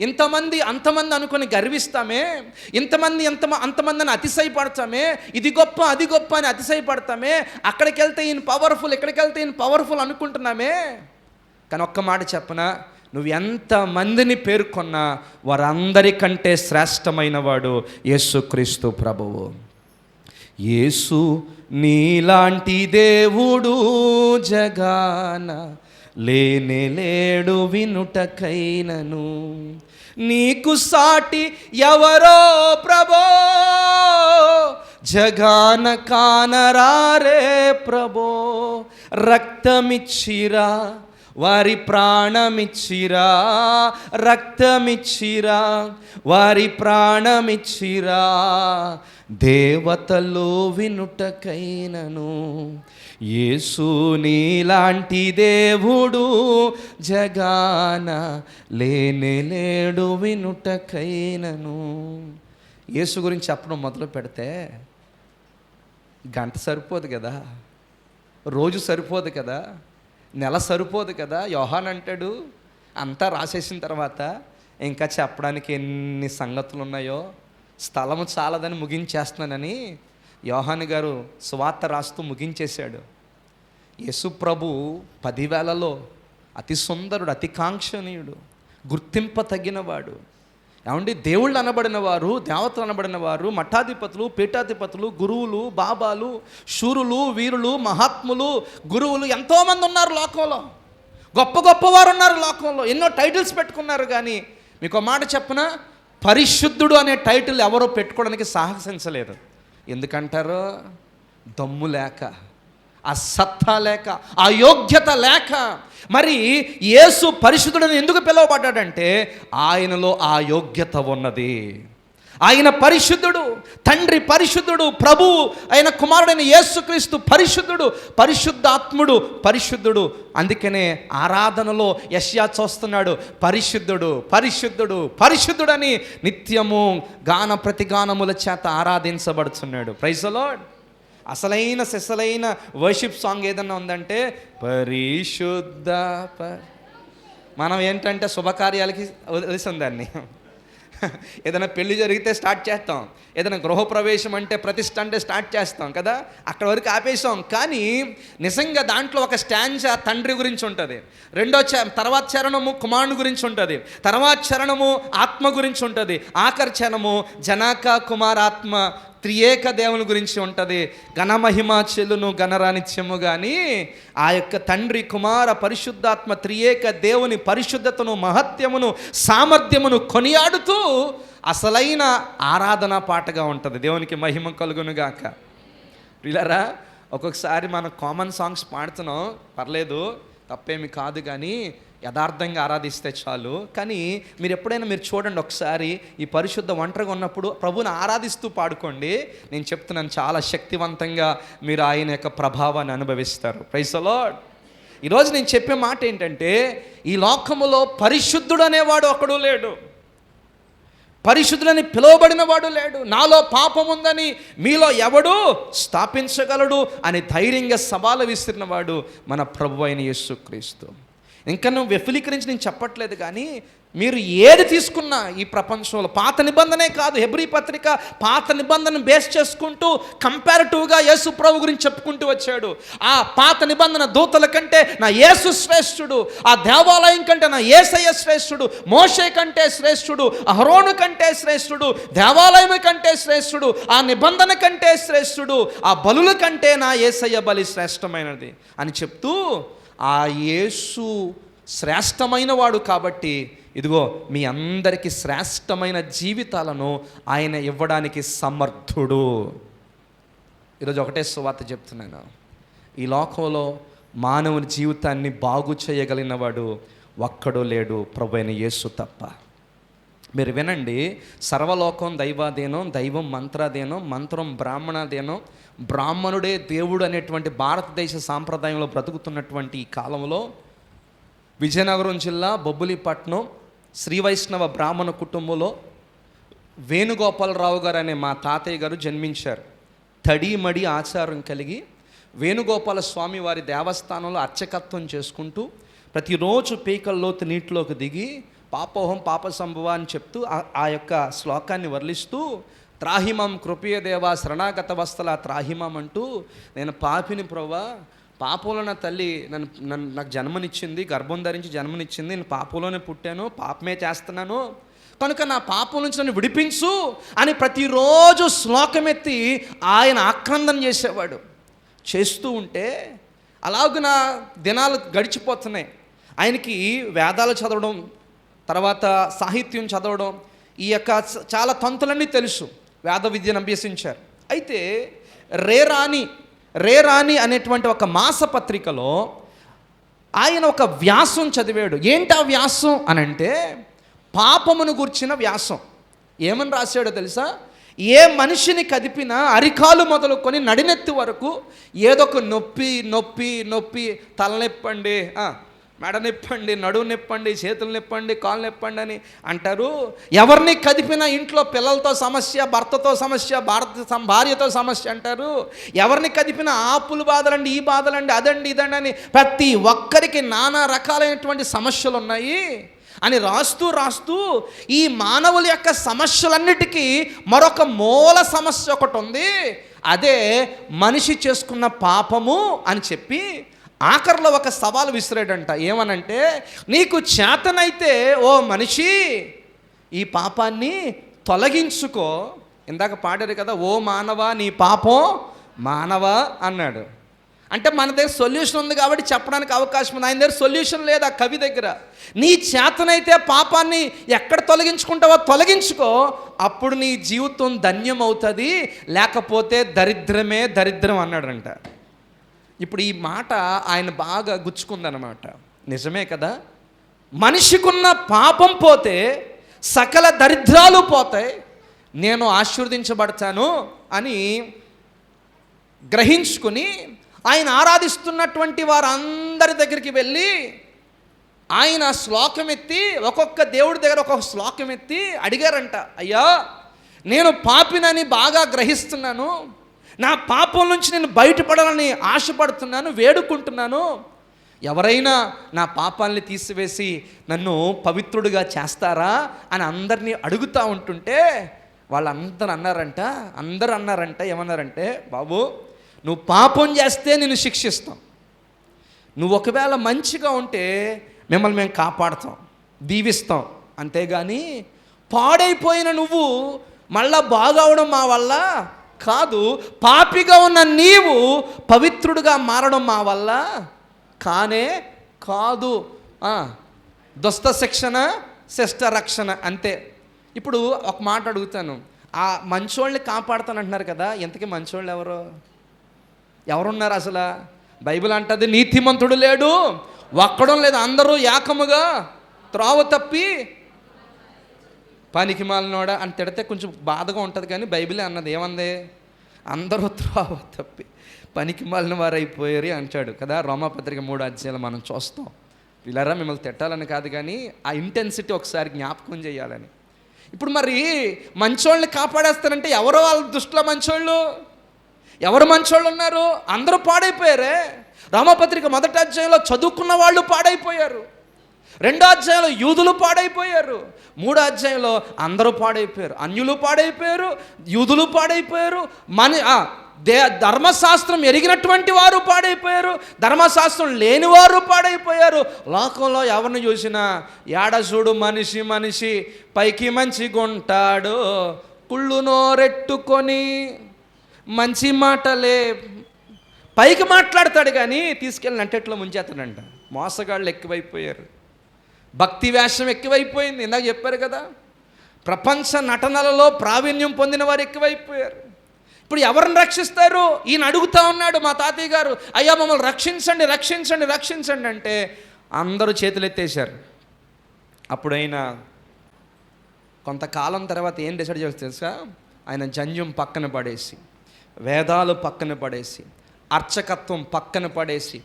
ఇంతమంది అంతమంది అనుకొని గర్విస్తామే, అంతమందిని అతిశయపడతామే, ఇది గొప్ప అది గొప్ప అని అతిశయపడతామే. అక్కడికి వెళ్తే ఈయన పవర్ఫుల్, ఇక్కడికి వెళ్తే ఈయన పవర్ఫుల్ అనుకుంటున్నామే. కానీ ఒక్క మాట చెప్పనా, నువ్వు ఎంతమందిని పేర్కొన్నా వారందరికంటే శ్రేష్టమైన వాడు యేసుక్రీస్తు ప్రభువు. యేసు నీలాంటి దేవుడు జగాన లేనేలేడు వినుటకైనను, నీకు సాటి ఎవరో ప్రభో జగాన కానరారే ప్రభో. రక్తమిచ్చిరా, వారి ప్రాణమిచ్చిరా, రక్తమిచ్చిరా, వారి ప్రాణమిచ్చిరా, దేవతలు వినుటకైనను. యేసు నీలాంటి దేవుడు జగాన లేనేలేడు వినుటకైనను. యేసు గురించి చెప్పడం మొదలు పెడితే గంట సరిపోదు కదా, రోజు సరిపోదు కదా, నెల సరిపోదు కదా. యోహాన్ అంటాడు, అంతా రాసేసిన తర్వాత ఇంకా చెప్పడానికి ఎన్ని సంగతులు ఉన్నాయో, స్థలము చాలదని ముగించేస్తున్నానని యోహాను గారు సువార్త రాస్తూ ముగించేశాడు. యేసు ప్రభు 10,000లో అతి సుందరుడు, అతి కాంక్షణీయుడు, గుర్తింప తగినవాడు. ఏమండి, దేవుళ్ళు అనబడిన వారు, దేవతలు అనబడిన వారు, మఠాధిపతులు, పీఠాధిపతులు, గురువులు, బాబాలు, శూరులు, వీరులు, మహాత్ములు, గురువులు ఎంతోమంది ఉన్నారు లోకంలో. గొప్ప గొప్పవారు ఉన్నారు లోకంలో, ఎన్నో టైటిల్స్ పెట్టుకున్నారు. కానీ మీకు మాట చెప్పనా, పరిశుద్ధుడు అనే టైటిల్ ఎవరో పెట్టుకోవడానికి సాహసించలేదు. ఎందుకంటారు? దమ్ము లేక, ఆ సత్తా లేక, ఆ యోగ్యత లేక. మరి యేసు పరిశుద్ధుడని ఎందుకు పిలువబడ్డాడంటే ఆయనలో ఆ యోగ్యత ఉన్నది. ఆయన పరిశుద్ధుడు, తండ్రి పరిశుద్ధుడు, ప్రభు ఆయన కుమారుడైన యేసుక్రీస్తు పరిశుద్ధుడు, పరిశుద్ధాత్ముడు పరిశుద్ధుడు. అందుకనే ఆరాధనలో యెషయా చూస్తున్నాడు, పరిశుద్ధుడు పరిశుద్ధుడు పరిశుద్ధుడని నిత్యము గాన ప్రతిగానముల చేత ఆరాధించబడుతున్నాడు. Praise the lord. అసలైన సెసలైన వర్షిప్ సాంగ్ ఏదన్నా ఉందంటే పరిశుద్ధ మనం ఏంటంటే శుభకార్యాలకి వదిలేసాం దాన్ని. ఏదైనా పెళ్లి జరిగితే స్టార్ట్ చేస్తాం, ఏదైనా గృహప్రవేశం అంటే ప్రతిష్ఠ అంటే స్టార్ట్ చేస్తాం కదా, అక్కడ వరకు ఆపేసాం. కానీ నిజంగా దాంట్లో ఒక స్టాంజా తండ్రి గురించి ఉంటుంది, తర్వాత చరణము కుమారుని గురించి ఉంటుంది, తర్వాత చరణము ఆత్మ గురించి ఉంటుంది, ఆఖరి చరణము జనక కుమారాత్మ త్రియేక దేవుని గురించి ఉంటుంది. ఘనమహిమ చెల్లును గణరానిత్యము. కానీ ఆ యొక్క తండ్రి కుమార పరిశుద్ధాత్మ త్రియేక దేవుని పరిశుద్ధతను, మహత్యమును, సామర్థ్యమును కొనియాడుతూ అసలైన ఆరాధన పాటగా ఉంటుంది. దేవునికి మహిమ కలుగునుగాక. వీళ్ళరా ఒక్కొక్కసారి మనం కామన్ సాంగ్స్ పాడుతున్నాం, పర్లేదు, తప్పేమి కాదు, కానీ యథార్థంగా ఆరాధిస్తే చాలు. కానీ మీరు ఎప్పుడైనా మీరు చూడండి ఒకసారి, ఈ పరిశుద్ధ ఒంటరిగా ఉన్నప్పుడు ప్రభువుని ఆరాధిస్తూ పాడుకోండి. నేను చెప్తున్నాను, చాలా శక్తివంతంగా మీరు ఆయన యొక్క ప్రభావాన్ని అనుభవిస్తారు. Praise the Lord. ఈరోజు నేను చెప్పే మాట ఏంటంటే, ఈ లోకములో పరిశుద్ధుడు అనేవాడు ఒకడు లేడు, పరిశుద్ధులని పిలువబడిన వాడు లేడు. నాలో పాపం ఉందని మీలో ఎవడు స్థాపించగలడు అని ధైర్యంగా సవాలు విసిరినవాడు మన ప్రభు అయిన యేసుక్రీస్తు. ఇంకా నువ్వు విఫలీకరించి నేను చెప్పట్లేదు, కానీ మీరు ఏది తీసుకున్నా ఈ ప్రపంచంలో, పాత నిబంధనే కాదు, హెబ్రీ పత్రిక పాత నిబంధనను బేస్ చేసుకుంటూ కంపారిటివ్గా యేసు ప్రభు గురించి చెప్పుకుంటూ వచ్చాడు. ఆ పాత నిబంధన దూతల కంటే నా యేసు శ్రేష్ఠుడు, ఆ దేవాలయం కంటే నా యేసయ్య శ్రేష్ఠుడు, మోషే కంటే శ్రేష్ఠుడు, అహరోను కంటే శ్రేష్ఠుడు, దేవాలయం కంటే శ్రేష్ఠుడు, ఆ నిబంధన కంటే శ్రేష్ఠుడు, ఆ బలుల కంటే నా యేసయ్య బలి శ్రేష్టమైనది అని చెప్తూ, ఆ యేసు శ్రేష్టమైన వాడు కాబట్టి ఇదిగో మీ అందరికీ శ్రేష్టమైన జీవితాలను ఆయన ఇవ్వడానికి సమర్థుడు. ఈరోజు ఒకటే సువార్త చెప్తున్నాను, ఈ లోకంలో మానవుని జీవితాన్ని బాగు చేయగలిగిన వాడు ఒక్కడూ లేడు, ప్రభువైన యేసు తప్ప. మీరు వినండి, సర్వలోకం దైవాధీనం, దైవం మంత్రాధీనం, మంత్రం బ్రాహ్మణాధీనం, బ్రాహ్మణుడే దేవుడు అనేటువంటి భారతదేశ సాంప్రదాయంలో బ్రతుకుతున్నటువంటి ఈ కాలంలో విజయనగరం జిల్లా బొబ్బులిపట్నం శ్రీ వైష్ణవ బ్రాహ్మణ కుటుంబంలో వేణుగోపాలరావు గారు అనే మా తాతయ్య గారు జన్మించారు. తడిమడి ఆచారం కలిగి వేణుగోపాల స్వామి వారి దేవస్థానంలో అర్చకత్వం చేసుకుంటూ ప్రతిరోజు పీకల్లోతు నీటిలోకి దిగి పాపోహం పాప సంభవ అని చెప్తూ ఆ యొక్క శ్లోకాన్ని వర్లిస్తూ త్రాహిమం కృపయదేవ శరణాగత వస్తల త్రాహిమం అంటూ, నేను పాపిని ప్రభువా, పాపంలో నా తల్లి నాకు జన్మనిచ్చింది, గర్భం ధరించి జన్మనిచ్చింది, నేను పాపంలోనే పుట్టాను, పాపమే చేస్తున్నాను, కనుక నా పాపం నుంచి నన్ను విడిపించు అని ప్రతిరోజు శ్లోకమెత్తి ఆయన ఆక్రందన చేసేవాడు. చేస్తూ ఉంటే అలాగున దినాలు గడిచిపోతున్నాయి. ఆయనకి వేదాలు చదవడం, తర్వాత సాహిత్యం చదవడం, ఈ యొక్క చాలా తంతులన్నీ తెలుసు, వేద విద్యను అభ్యసించారు. అయితే రేరాణి అనేటువంటి ఒక మాసపత్రికలో ఆయన ఒక వ్యాసం చదివాడు. ఏంటి ఆ వ్యాసం అని అంటే, పాపమును గుర్చిన వ్యాసం. ఏమని రాశాడో తెలుసా? ఏ మనిషిని కదిపినా అరికాలు మొదలుకొని నడినెత్తి వరకు ఏదో ఒక నొప్పి నొప్పి నొప్పి, తలనొప్పండి, మెడ నొప్పండి, నడువు నొప్పండి, చేతులు నొప్పండి, కాళ్ళు నొప్పండి అని అంటారు. ఎవరిని కదిపినా ఇంట్లో పిల్లలతో సమస్య, భర్తతో సమస్య, భార్యతో సమస్య అంటారు. ఎవరిని కదిపినా ఆపులు బాధలండి, ఈ బాధలండి, అదండి ఇదండి అని ప్రతి ఒక్కరికి నానా రకాలైనటువంటి సమస్యలు ఉన్నాయి అని రాస్తూ ఈ మానవుల యొక్క సమస్యలన్నిటికీ మరొక మూల సమస్య ఒకటి ఉంది, అదే మనిషి చేసుకున్న పాపము అని చెప్పి ఆఖరిలో ఒక సవాలు విసిరాడంట. ఏమనంటే, నీకు చేతనైతే ఓ మనిషి ఈ పాపాన్ని తొలగించుకో. ఇందాక పాడారు కదా, ఓ మానవా నీ పాపం మానవా అన్నాడు. అంటే మన దగ్గర సొల్యూషన్ ఉంది కాబట్టి చెప్పడానికి అవకాశం ఉంది. ఆయన దగ్గర సొల్యూషన్ లేదు ఆ కవి దగ్గర. నీ చేతనైతే పాపాన్ని ఎక్కడ తొలగించుకుంటావో తొలగించుకో, అప్పుడు నీ జీవితం ధన్యం అవుతుంది, లేకపోతే దరిద్రమే దరిద్రం అన్నాడంట. ఇప్పుడు ఈ మాట ఆయన బాగా గుచ్చుకుందనమాట. నిజమే కదా, మనిషికున్న పాపం పోతే సకల దరిద్రాలు పోతాయి, నేను ఆశీర్వదించబడతాను అని గ్రహించుకుని ఆయన ఆరాధిస్తున్నటువంటి వారందరి దగ్గరికి వెళ్ళి ఆయన శ్లోకం ఎత్తి, ఒక్కొక్క దేవుడి దగ్గర ఒక్కొక్క శ్లోకం ఎత్తి అడిగారంట, అయ్యా నేను పాపినని బాగా గ్రహిస్తున్నాను, నా పాపం నుంచి నేను బయటపడాలని ఆశపడుతున్నాను, వేడుకుంటున్నాను. ఎవరైనా నా పాపాలని తీసివేసి నన్ను పవిత్రుడిగా చేస్తారా అని అందరినీ అడుగుతూ ఉంటుంటే వాళ్ళందరూ అన్నారంట ఏమన్నారంటే, బాబు నువ్వు పాపం చేస్తే నిన్ను శిక్షిస్తాం, నువ్వు ఒకవేళ మంచిగా ఉంటే మిమ్మల్ని మేము కాపాడుతాం, దీవిస్తాం, అంతేగాని పాడైపోయిన నువ్వు మళ్ళా బాగవడం మా వల్ల కాదు, పాపిగా ఉన్న నీవు పవిత్రుడిగా మారడం మా వల్ల కానే కాదు. దుష్ట శిక్షణ శిష్ట రక్షణ అంతే. ఇప్పుడు ఒక మాట అడుగుతాను, ఆ మంచోళ్ళని కాపాడుతానంటున్నారు కదా, ఇంతకీ మంచోళ్ళు ఎవరున్నారు అసలు? బైబిల్ అంటది నీతిమంతుడు లేడు, ఒక్కడం లేదు, అందరూ ఏకముగా త్రోవ తప్పి పనికి మాలినోడా అని తిడితే కొంచెం బాధగా ఉంటుంది, కానీ బైబిలే అన్నది ఏమంది? అందరూ త్రోవ తప్పి పనికి మాలిన వారు అయిపోయారు అంటాడు కదా. రోమాపత్రిక 3 అధ్యాయాలు మనం చూస్తాం. వీళ్ళరా మిమ్మల్ని తిట్టాలని కాదు, కానీ ఆ ఇంటెన్సిటీ ఒకసారి జ్ఞాపకం చేయాలని. ఇప్పుడు మరి మంచోళ్ళని కాపాడేస్తారంటే ఎవరో వాళ్ళ దృష్టిలో మంచోళ్ళు? ఎవరు మంచోళ్ళు ఉన్నారు? అందరూ పాడైపోయారే. రోమాపత్రిక 1 అధ్యాయంలో చదువుకున్న వాళ్ళు పాడైపోయారు, 2 అధ్యాయంలో యూదులు పాడైపోయారు, 3 అధ్యాయంలో అందరూ పాడైపోయారు, అన్యులు పాడైపోయారు, యూదులు పాడైపోయారు, ధర్మశాస్త్రం ఎరిగినటువంటి వారు పాడైపోయారు, ధర్మశాస్త్రం లేనివారు పాడైపోయారు. లోకంలో ఎవరిని చూసినా ఏడసూడు మనిషి పైకి మంచిగుంటాడు, కుళ్ళు నోరెట్టుకొని మంచి మాటలే పైకి మాట్లాడతాడు, కానీ తీసుకెళ్ళి నట్టెట్లో ముంచేస్తాడంట. మోసగాళ్ళు ఎక్కువైపోయారు, భక్తి వేషం ఎక్కువైపోయింది. ఇందాక చెప్పారు కదా, ప్రపంచ నటనలలో ప్రావీణ్యం పొందిన వారు ఎక్కువైపోయారు. ఇప్పుడు ఎవరిని రక్షిస్తారు? ఈయన అడుగుతా ఉన్నాడు మా తాతయ్య గారు, అయ్యా మమ్మల్ని రక్షించండి అంటే అందరూ చేతులు ఎత్తేశారు. అప్పుడైనా కొంతకాలం తర్వాత ఏం డిసైడ్ చేసి తెలుసా? ఆయన జంజం పక్కన పడేసి, వేదాలు పక్కన పడేసి, అర్చకత్వం పక్కన పడేసి,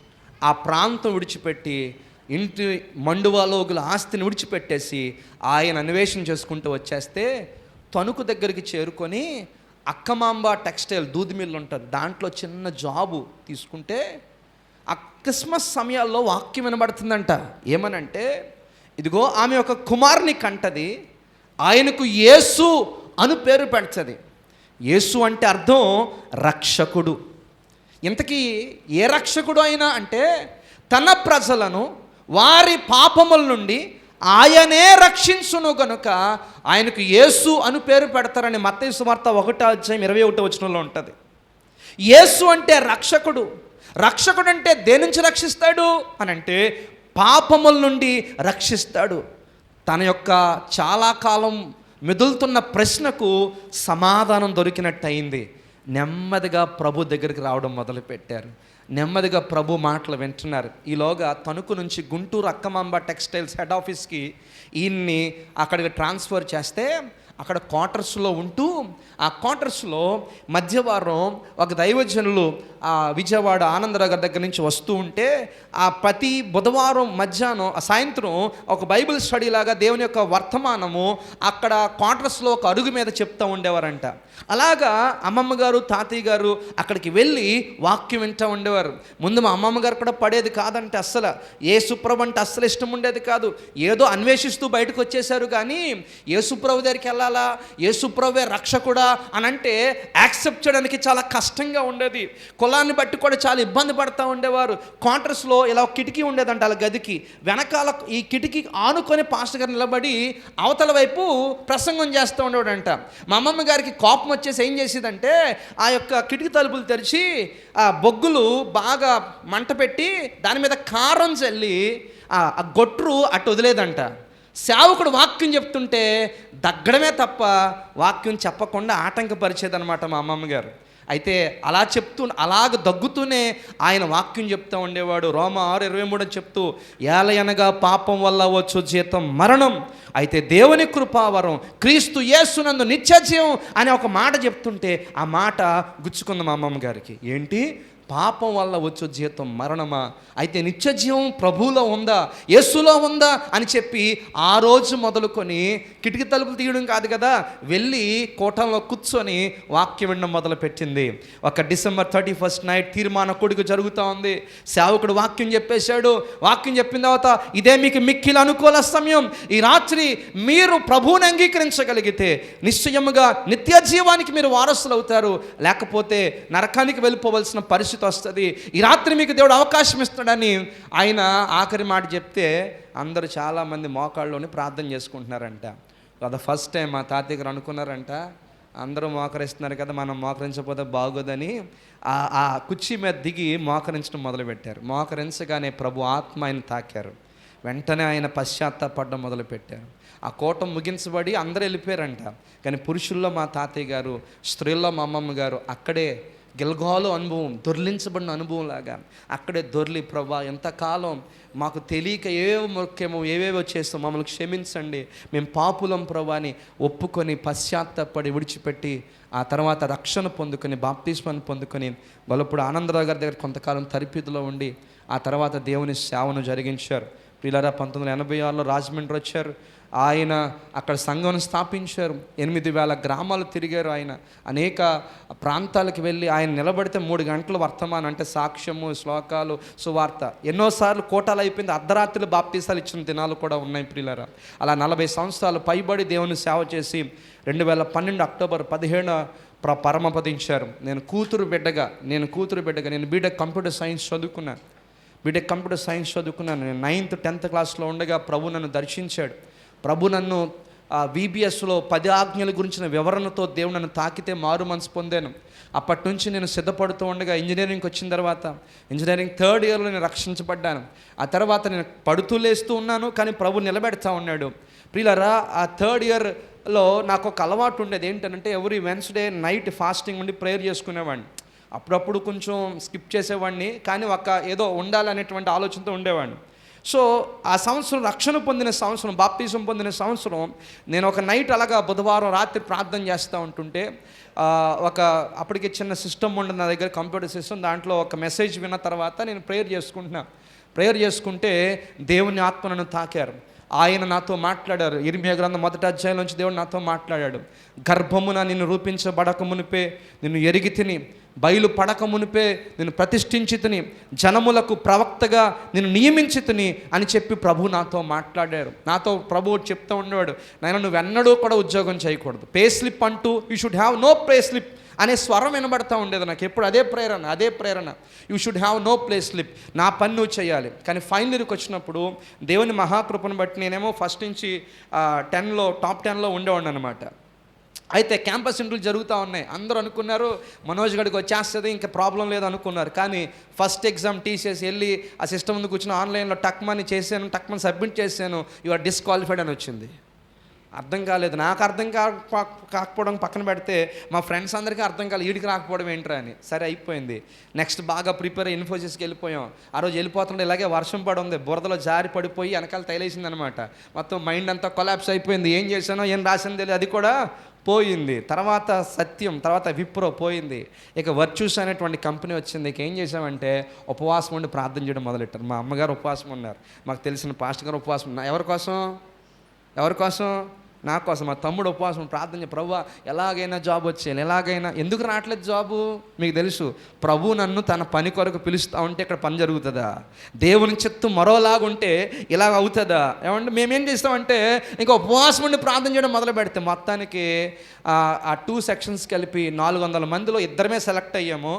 ఆ ప్రాంతం విడిచిపెట్టి, ఇంటి మండువాలోగుల ఆస్తిని విడిచిపెట్టేసి ఆయన అన్వేషణ చేసుకుంటూ వచ్చేస్తే తణుకు దగ్గరికి చేరుకొని అక్కమాంబ టెక్స్టైల్ దూది మిల్లు ఉంటుంది, దాంట్లో చిన్న జాబు తీసుకుంటే ఆ క్రిస్మస్ సమయాల్లో వాక్యం వినబడుతుందంట. ఏమనంటే, ఇదిగో ఆమె ఒక కుమారుని కంటది, ఆయనకు యేసు అను పేరు పెడుతుంది. యేసు అంటే అర్థం రక్షకుడు. ఇంతకీ ఏ రక్షకుడు అయినా అంటే తన ప్రజలను వారి పాపముల నుండి ఆయనే రక్షించును గనుక ఆయనకు యేసు అను పేరు పెడతారని మత్తయి సువార్త 1 అధ్యాయం 21 వచనంలో ఉంటుంది. యేసు అంటే రక్షకుడు. రక్షకుడు అంటే దేని నుంచి రక్షిస్తాడు అని అంటే పాపముల నుండి రక్షిస్తాడు. తన యొక్క చాలా కాలం మెదులుతున్న ప్రశ్నకు సమాధానం దొరికినట్టు అయింది. నెమ్మదిగా ప్రభు దగ్గరికి రావడం మొదలుపెట్టారు, నెమ్మదిగా ప్రభు మాటలు వింటున్నారు. ఈలోగా తణుకు నుంచి గుంటూరు అక్కమాంబ టెక్స్టైల్స్ హెడ్ ఆఫీస్కి ఈయన్ని అక్కడికి ట్రాన్స్ఫర్ చేస్తే అక్కడ క్వార్టర్స్లో ఉంటూ ఆ క్వార్టర్స్లో మధ్యవారం ఒక దైవజనులు విజయవాడ ఆనందనగర్ దగ్గర నుంచి వస్తూ ఉంటే ఆ ప్రతి బుధవారం మధ్యాహ్నం సాయంత్రం ఒక బైబిల్ స్టడీ లాగా దేవుని యొక్క వర్తమానము అక్కడ క్వార్టర్స్లో ఒక అరుగు మీద చెప్తూ ఉండేవారంట. అలాగా అమ్మమ్మ గారు తాతయ్య గారు అక్కడికి వెళ్ళి వాక్యం వింటూ ఉండేవారు. ముందు మా అమ్మమ్మ గారు కూడా పడేది కాదంటే అస్సలు, యేసుప్రభు అంటే అస్సలు ఇష్టం ఉండేది కాదు. ఏదో అన్వేషిస్తూ బయటకు వచ్చేసారు, కానీ యేసుప్రభు దగ్గరికి వెళ్ళాలా, యేసుప్రభువే రక్షకుడా అని అంటే యాక్సెప్ట్ చేయడానికి చాలా కష్టంగా ఉండేది. కులాన్ని బట్టి కూడా చాలా ఇబ్బంది పడుతూ ఉండేవారు. క్వార్టర్స్లో ఇలా ఒక కిటికీ ఉండేదంట వాళ్ళ గదికి వెనకాల. ఈ కిటికీ ఆనుకొని పాస్టర్ గారు నిలబడి అవతల వైపు ప్రసంగం చేస్తూ ఉండేవాడంట. మా అమ్మమ్మ గారికి కోపం వచ్చేసి ఏం చేసేదంటే ఆ యొక్క కిటికీ తలుపులు తెరిచి ఆ బొగ్గులు బాగా మంట పెట్టి దాని మీద కారం చల్లి ఆ గొట్రు అటు వదిలేదంట. సేవకుడు వాక్యం చెప్తుంటే దగ్గడమే తప్ప వాక్యం చెప్పకుండా ఆటంకపరిచేదనమాట మా అమ్మమ్మ గారు. అయితే అలా అలాగ దగ్గుతూనే ఆయన వాక్యం చెప్తూ ఉండేవాడు. రోమా 6:23 చెప్తూ, ఏలయనగా పాపం వల్ల వచ్చు జీతం మరణం, అయితే దేవుని కృపావరం క్రీస్తు యేసునందు నిత్యజీవం అనే ఒక మాట చెప్తుంటే ఆ మాట గుచ్చుకుంది మా అమ్మమ్మ గారికి. ఏంటి, పాపం వల్ల వచ్చే జీతం మరణమా, అయితే నిత్య జీవం ప్రభువులో ఉందా, యేసులో ఉందా అని చెప్పి ఆ రోజు మొదలుకొని కిటికీ తలుపులు తీయడం కాదు కదా, వెళ్ళి కోటంలో కూర్చొని వాక్యం వినడం మొదలుపెట్టింది. ఒక డిసెంబర్ 31 నైట్ తీర్మాన కూడిక జరుగుతూ ఉంది. సేవకుడు వాక్యం చెప్పేశాడు. వాక్యం చెప్పిన తర్వాత ఇదే మీకు మిక్కిలి అనుకూల సమయం, ఈ రాత్రి మీరు ప్రభువుని అంగీకరించగలిగితే నిశ్చయముగా నిత్య జీవానికి మీరు వారసులు అవుతారు, లేకపోతే నరకానికి వెళ్ళిపోవలసిన పరిస్థితి వస్తుంది. ఈ రాత్రి మీకు దేవుడు అవకాశం ఇస్తాడని ఆయన ఆఖరి మాట చెప్తే అందరూ చాలామంది మోకాళ్ళలోని ప్రార్థన చేసుకుంటున్నారంట. కదా ఫస్ట్ టైం మా తాతయ్య గారు అనుకున్నారంట, అందరూ మోకరిస్తున్నారు కదా, మనం మోకరించకపోతే బాగోదని ఆ కుర్చీ మీద దిగి మోకరించడం మొదలుపెట్టారు. మోకరించగానే ప్రభు ఆత్మ ఆయన తాకారు. వెంటనే ఆయన పశ్చాత్తాపడడం మొదలుపెట్టారు. ఆ కోటం ముగించబడి అందరూ వెళ్ళిపోయారంట. కానీ పురుషుల్లో మా తాతయ్య గారు, స్త్రీల్లో మా అమ్మమ్మ గారు అక్కడే గిల్గాలు అనుభవం, దొర్లించబడిన అనుభవం లాగా అక్కడే దొర్లి, ప్రభా ఎంతకాలం మాకు తెలియక ఏవేవో ముఖ్యమో ఏవేవో చేస్తాం, మమ్మల్ని క్షమించండి, మేము పాపులం ప్రభా అని ఒప్పుకొని పశ్చాత్తాపడి విడిచిపెట్టి ఆ తర్వాత రక్షణ పొందుకొని బాప్తిస్మాన్ని పొందుకొని గొల్లపూడి ఆనందరావు గారి దగ్గర కొంతకాలం తరిపిదిలో ఉండి ఆ తర్వాత దేవుని సేవను జరిగించారు. పిల్లరా 1986లో రాజమండ్రి వచ్చారు. ఆయన అక్కడ సంఘం స్థాపించారు. 8,000 గ్రామాలు తిరిగారు. ఆయన అనేక ప్రాంతాలకు వెళ్ళి ఆయన నిలబడితే 3 గంటలు వర్తమానం, అంటే సాక్ష్యము, శ్లోకాలు, సువార్త. ఎన్నోసార్లు కోటాలు అయిపోయింది, అర్ధరాత్రులు బాప్తీసాలు ఇచ్చిన దినాలు కూడా ఉన్నాయి ప్రియులారా. అలా 40 సంవత్సరాలు పైబడి దేవుని సేవ చేసి 2012 అక్టోబర్ 17 పరమపదించారు. నేను కూతురు బిడ్డగా నేను బీటెక్ కంప్యూటర్ సైన్స్ చదువుకున్నాను. నేను 9th 10th క్లాస్లో ఉండగా ప్రభు నన్ను దర్శించాడు. ప్రభు నన్ను VBSలో 10 ఆజ్ఞల గురించిన వివరణతో దేవుడు నన్ను తాకితే మారు మనసు పొందాను. అప్పటి నుంచి నేను సిద్ధపడుతూ ఉండగా ఇంజనీరింగ్కి వచ్చిన తర్వాత ఇంజనీరింగ్ 3rd ఇయర్లో నేను రక్షించబడ్డాను. ఆ తర్వాత నేను పడుతూ లేస్తూ ఉన్నాను, కానీ ప్రభు నిలబెడతా ఉన్నాడు. ప్రియులారా, ఆ 3rd ఇయర్లో నాకు ఒక అలవాటు ఉండేది. ఏంటంటే ఎవ్రీ వెన్స్డే నైట్ ఫాస్టింగ్ ఉండి ప్రేయర్ చేసుకునేవాడిని. అప్పుడప్పుడు కొంచెం స్కిప్ చేసేవాడిని, కానీ ఏదో ఉండాలనేటువంటి ఆలోచనతో ఉండేవాడిని. సో ఆ సంవత్సరం రక్షణ పొందిన సంవత్సరం, బాప్తిజం పొందిన సంవత్సరం, నేను ఒక నైట్ అలాగా బుధవారం రాత్రి ప్రార్థన చేస్తూ ఉంటుంటే అప్పటికి చిన్న సిస్టమ్ ఉండదు నా దగ్గర, కంప్యూటర్ సిస్టమ్. దాంట్లో ఒక మెసేజ్ విన్న తర్వాత నేను ప్రేయర్ చేసుకుంటే దేవుని ఆత్మ నన్ను తాకారు. ఆయన నాతో మాట్లాడారు. ఇర్మియా గ్రంథం 1వ అధ్యాయం నుంచి దేవుడు నాతో మాట్లాడాడు. గర్భమున నిన్ను రూపించబడక మునిపే నిన్ను ఎరిగి తిని, బయలు పడక మునిపే నిన్ను ప్రతిష్ఠించి తిని, జనములకు ప్రవక్తగా నిన్ను నియమించి తిని అని చెప్పి ప్రభు నాతో మాట్లాడారు. నాతో ప్రభు చెప్తూ ఉండేవాడు, నాయన నువ్వు ఎన్నడూ కూడా ఉద్యోగం చేయకూడదు, పే స్లిప్ అంటూ you should have no pay slip అనే స్వరం వినబడతా ఉండేది నాకు ఎప్పుడు. అదే ప్రేరణ, you should have no play slip, నా పని నువ్వు చేయాలి. కానీ ఫైనల్ ఇయర్కి వచ్చినప్పుడు దేవుని మహాకృపను బట్టి నేనేమో ఫస్ట్ నుంచి టాప్ 10లో ఉండేవాడిని అనమాట. అయితే క్యాంపస్ ఇంటర్వ్యూలు జరుగుతూ ఉన్నాయి. అందరూ అనుకున్నారు మనోజ్ గడికి వచ్చేస్తుంది, ఇంకా ప్రాబ్లం లేదు అనుకున్నారు. కానీ ఫస్ట్ ఎగ్జామ్ తీసేసి వెళ్ళి ఆ సిస్టమ్ ముందు కూర్చొని ఆన్లైన్లో టక్మని సబ్మిట్ చేశాను, యు ఆర్ డిస్క్వాలిఫైడ్ అని వచ్చింది. అర్థం కాలేదు. నాకు అర్థం కాకపోవడం పక్కన పెడితే మా ఫ్రెండ్స్ అందరికీ అర్థం కాలేదు, వీడికి రాకపోవడం ఏంట్రా అని. సరే అయిపోయింది. నెక్స్ట్ బాగా ప్రిపేర్ అయ్యి ఇన్ఫోసిస్కి వెళ్ళిపోయాం. ఆ రోజు వెళ్ళిపోతుంటే ఇలాగే వర్షం పడి బురదలో జారి పడిపోయి వెనకాల తైలేసింది అనమాట. మొత్తం మైండ్ అంతా కొలాప్స్ అయిపోయింది. ఏం చేశానో ఏం రాసింది తెలియదు, అది కూడా పోయింది. తర్వాత సత్యం, తర్వాత విప్రో పోయింది. ఇక వర్చ్యూస్ అనేటువంటి కంపెనీ వచ్చింది. ఇక ఏం చేసామంటే ఉపవాసం ఉండి ప్రార్థన చేయడం మొదలెట్టారు. మా అమ్మగారు ఉపవాసం ఉన్నారు, మాకు తెలిసిన పాస్టర్ గారు ఉపవాసం ఉన్నారు. ఎవరి కోసం? నా కోసం. మా తమ్ముడు ఉపవాసం ప్రార్థన చేయ, ప్రభువా ఎలాగైనా జాబ్ వచ్చేయాలి, ఎలాగైనా. ఎందుకు రావట్లేదు జాబు? మీకు తెలుసు, ప్రభు నన్ను తన పని కొరకు పిలుస్తూ ఉంటే ఇక్కడ పని జరుగుతుందా? దేవుని చిత్తు మరోలాగుంటే ఇలాగ అవుతుందా? ఏమంటే మేమేం చేస్తామంటే ఇంకా ఉపవాసం ఉండి ప్రార్థన చేయడం మొదలు పెడితే మొత్తానికి ఆ 2 సెక్షన్స్ కలిపి 400 మందిలో ఇద్దరమే సెలెక్ట్ అయ్యాము.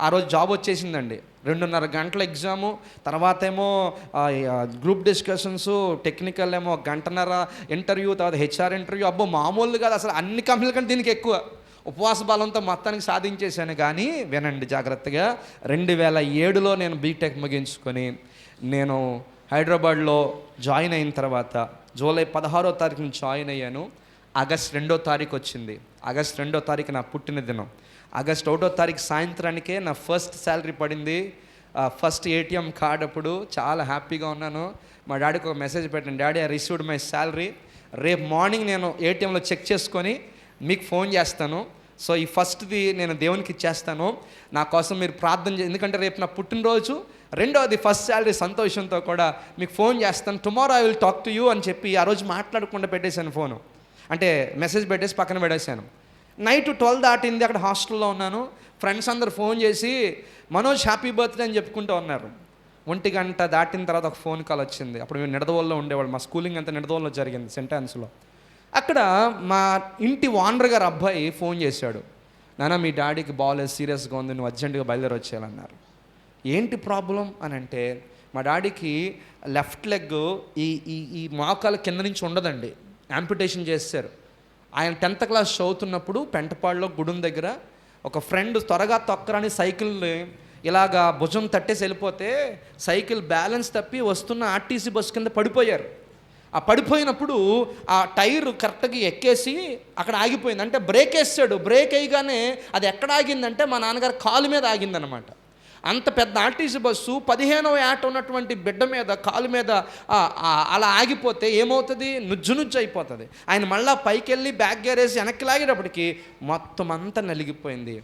ఆ రోజు జాబ్ వచ్చేసిందండి. 2.5 గంటల ఎగ్జాము, తర్వాత ఏమో గ్రూప్ డిస్కషన్స్, టెక్నికల్ ఏమో 1.5 గంటన్నర ఇంటర్వ్యూ, తర్వాత HR ఇంటర్వ్యూ. అబ్బో మామూలు కాదు అసలు, అన్ని కంపెనీల కంటే దీనికి ఎక్కువ. ఉపవాస బలంతో మొత్తానికి సాధించేశాను. కానీ వినండి జాగ్రత్తగా, 2007లో నేను బీటెక్ ముగించుకొని నేను హైదరాబాద్లో జాయిన్ అయిన తర్వాత జూలై 16వ తారీఖున జాయిన్ అయ్యాను. ఆగస్ట్ 2వ తారీఖు వచ్చింది. ఆగస్ట్ 2వ తారీఖు నా పుట్టిన దినం. ఆగస్ట్ 1వ తారీఖు సాయంత్రానికే నా ఫస్ట్ శాలరీ పడింది. First ATM card. అప్పుడు చాలా హ్యాపీగా ఉన్నాను. మా డాడీకి ఒక మెసేజ్ పెట్టాను, daddy I received my salary, రేపు మార్నింగ్ నేను ATMలో చెక్ చేసుకొని మీకు ఫోన్ చేస్తాను, సో ఈ ఫస్ట్ది నేను దేవునికి ఇచ్చేస్తాను, నా కోసం మీరు ప్రార్థన ఎందుకంటే రేపు నా పుట్టినరోజు. రెండోది ఫస్ట్ శాలరీ సంతోషంతో కూడా మీకు ఫోన్ చేస్తాను, tomorrow I will talk to you అని చెప్పి ఆ రోజు మాట్లాడకుండా పెట్టేశాను ఫోను. అంటే మెసేజ్ పెట్టేసి పక్కన పెట్టేశాను. నైట్ 12 దాటింది, అక్కడ హాస్టల్లో ఉన్నాను. ఫ్రెండ్స్ అందరు ఫోన్ చేసి మనోజ్ హ్యాపీ బర్త్డే అని చెప్పుకుంటూ ఉన్నారు. 1 గంట దాటిన తర్వాత ఒక ఫోన్ కాల్ వచ్చింది. అప్పుడు మేము నిడదవోల్లో ఉండేవాళ్ళు, మా స్కూలింగ్ అంతా నిడదవోల్లో జరిగింది, సెంట్ ఆన్స్లో. అక్కడ మా ఇంటి ఓనర్ గారు అబ్బాయి ఫోన్ చేశాడు, నాన్న మీ డాడీకి బాగాలేదు, సీరియస్గా ఉంది, నువ్వు అర్జెంటుగా బయలుదేరి వచ్చేయాలన్నారు. ఏంటి ప్రాబ్లం అని అంటే, మా డాడీకి లెఫ్ట్ లెగ్ ఈ ఈ ఈ మోకాల కింద నుంచి ఉండదండి, యాంపిటేషన్ చేశారు. ఆయన 10th క్లాస్ చదువుతున్నప్పుడు పెంటపాడులో గుడుం దగ్గర ఒక ఫ్రెండ్ త్వరగా తొక్కరని సైకిల్ని ఇలాగా భుజం తట్టేసి వెళ్ళిపోతే సైకిల్ బ్యాలెన్స్ తప్పి వస్తున్న ఆర్టీసీ బస్సు కింద పడిపోయారు. ఆ పడిపోయినప్పుడు ఆ టైర్ కరెక్ట్గా ఎక్కేసి అక్కడ ఆగిపోయింది. అంటే బ్రేక్ వేసాడు, బ్రేక్ వేయగానే అది ఎక్కడ ఆగిందంటే మా నాన్నగారు కాలు మీద ఆగిందనమాట. అంత పెద్ద ఆర్టీసీ బస్సు 15వ ఏట ఉన్నటువంటి బిడ్డ మీద కాలు మీద అలా ఆగిపోతే ఏమవుతుంది, నుజ్జు అయిపోతుంది. ఆయన మళ్ళీ పైకి వెళ్ళి బ్యాక్ గేరేసి వెనక్కి లాగేటప్పటికి మొత్తం అంతా నలిగిపోయింది.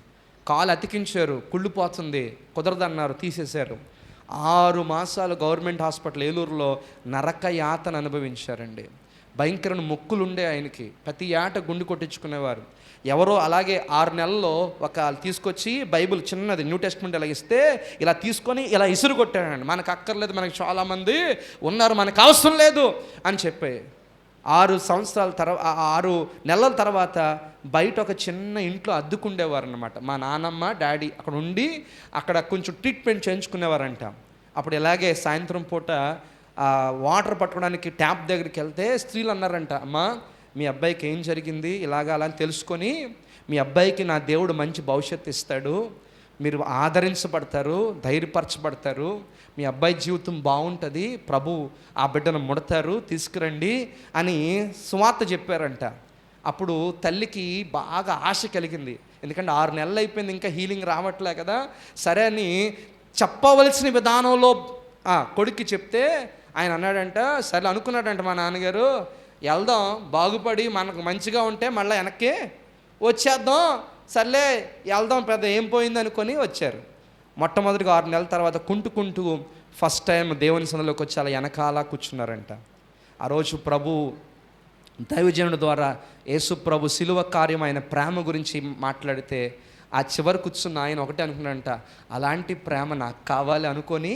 కాలు అతికించారు, కుళ్ళిపోతుంది, కుదరదన్నారు, తీసేశారు. 6 మాసాలు గవర్నమెంట్ హాస్పిటల్ ఏలూరులో నరక యాతన అనుభవించారండి. భయంకరమైన మొక్కులు ఉండే ఆయనకి, ప్రతి ఏట గుండు కొట్టించుకునేవారు. ఎవరో అలాగే 6 నెలల్లో ఒక తీసుకొచ్చి బైబిల్ చిన్నది న్యూ టెస్ట్మెంట్ ఇలా ఇస్తే ఇలా తీసుకొని ఇలా ఇసురు కొట్టాడండి. మనకు అక్కర్లేదు, మనకి చాలామంది ఉన్నారు, మనకు అవసరం లేదు అని చెప్పి 6 నెలల తర్వాత బయట ఒక చిన్న ఇంట్లో అద్దుకుండేవారు అనమాట. మా నాన్నమ్మ డాడీ అక్కడ ఉండి అక్కడ కొంచెం ట్రీట్మెంట్ చేయించుకునేవారంట. అప్పుడు ఇలాగే సాయంత్రం పూట వాటర్ పట్టుకోవడానికి ట్యాప్ దగ్గరికి వెళ్తే స్త్రీలు అన్నారంట, అమ్మ మీ అబ్బాయికి ఏం జరిగింది ఇలాగా అలా అని తెలుసుకొని, మీ అబ్బాయికి నా దేవుడు మంచి భవిష్యత్తు ఇస్తాడు, మీరు ఆదరించబడతారు, ధైర్యపరచబడతారు, మీ అబ్బాయి జీవితం బాగుంటుంది, ప్రభు ఆ బిడ్డను ముడతారు, తీసుకురండి అని సువార్త చెప్పారంట. అప్పుడు తల్లికి బాగా ఆశ కలిగింది, ఎందుకంటే 6 నెలలు అయిపోయింది, ఇంకా హీలింగ్ రావట్లే కదా. సరే అని చెప్పవలసిన విధానంలో కొడుక్కి చెప్తే ఆయన అన్నాడంట, సరే అనుకున్నాడంట మా నాన్నగారు, వెళ్దాం బాగుపడి మనకు మంచిగా ఉంటే మళ్ళీ వెనక్కి వచ్చేద్దాం, సర్లే వెళ్దాం, పెద్ద ఏం పోయింది అనుకొని వచ్చారు. మొట్టమొదటిగా 6 నెలల తర్వాత కుంటూ ఫస్ట్ టైం దేవుని సన్నిధిలోకి వచ్చి అలా వెనకాల కూర్చున్నారంట. ఆ రోజు ప్రభు దైవజనుడి ద్వారా యేసు ప్రభు శిలువ కార్యం, ఆయన ప్రేమ గురించి మాట్లాడితే ఆ చివరి కూర్చున్న ఆయన ఒకటే అనుకున్నాడంట, అలాంటి ప్రేమ నాకు కావాలి అనుకొని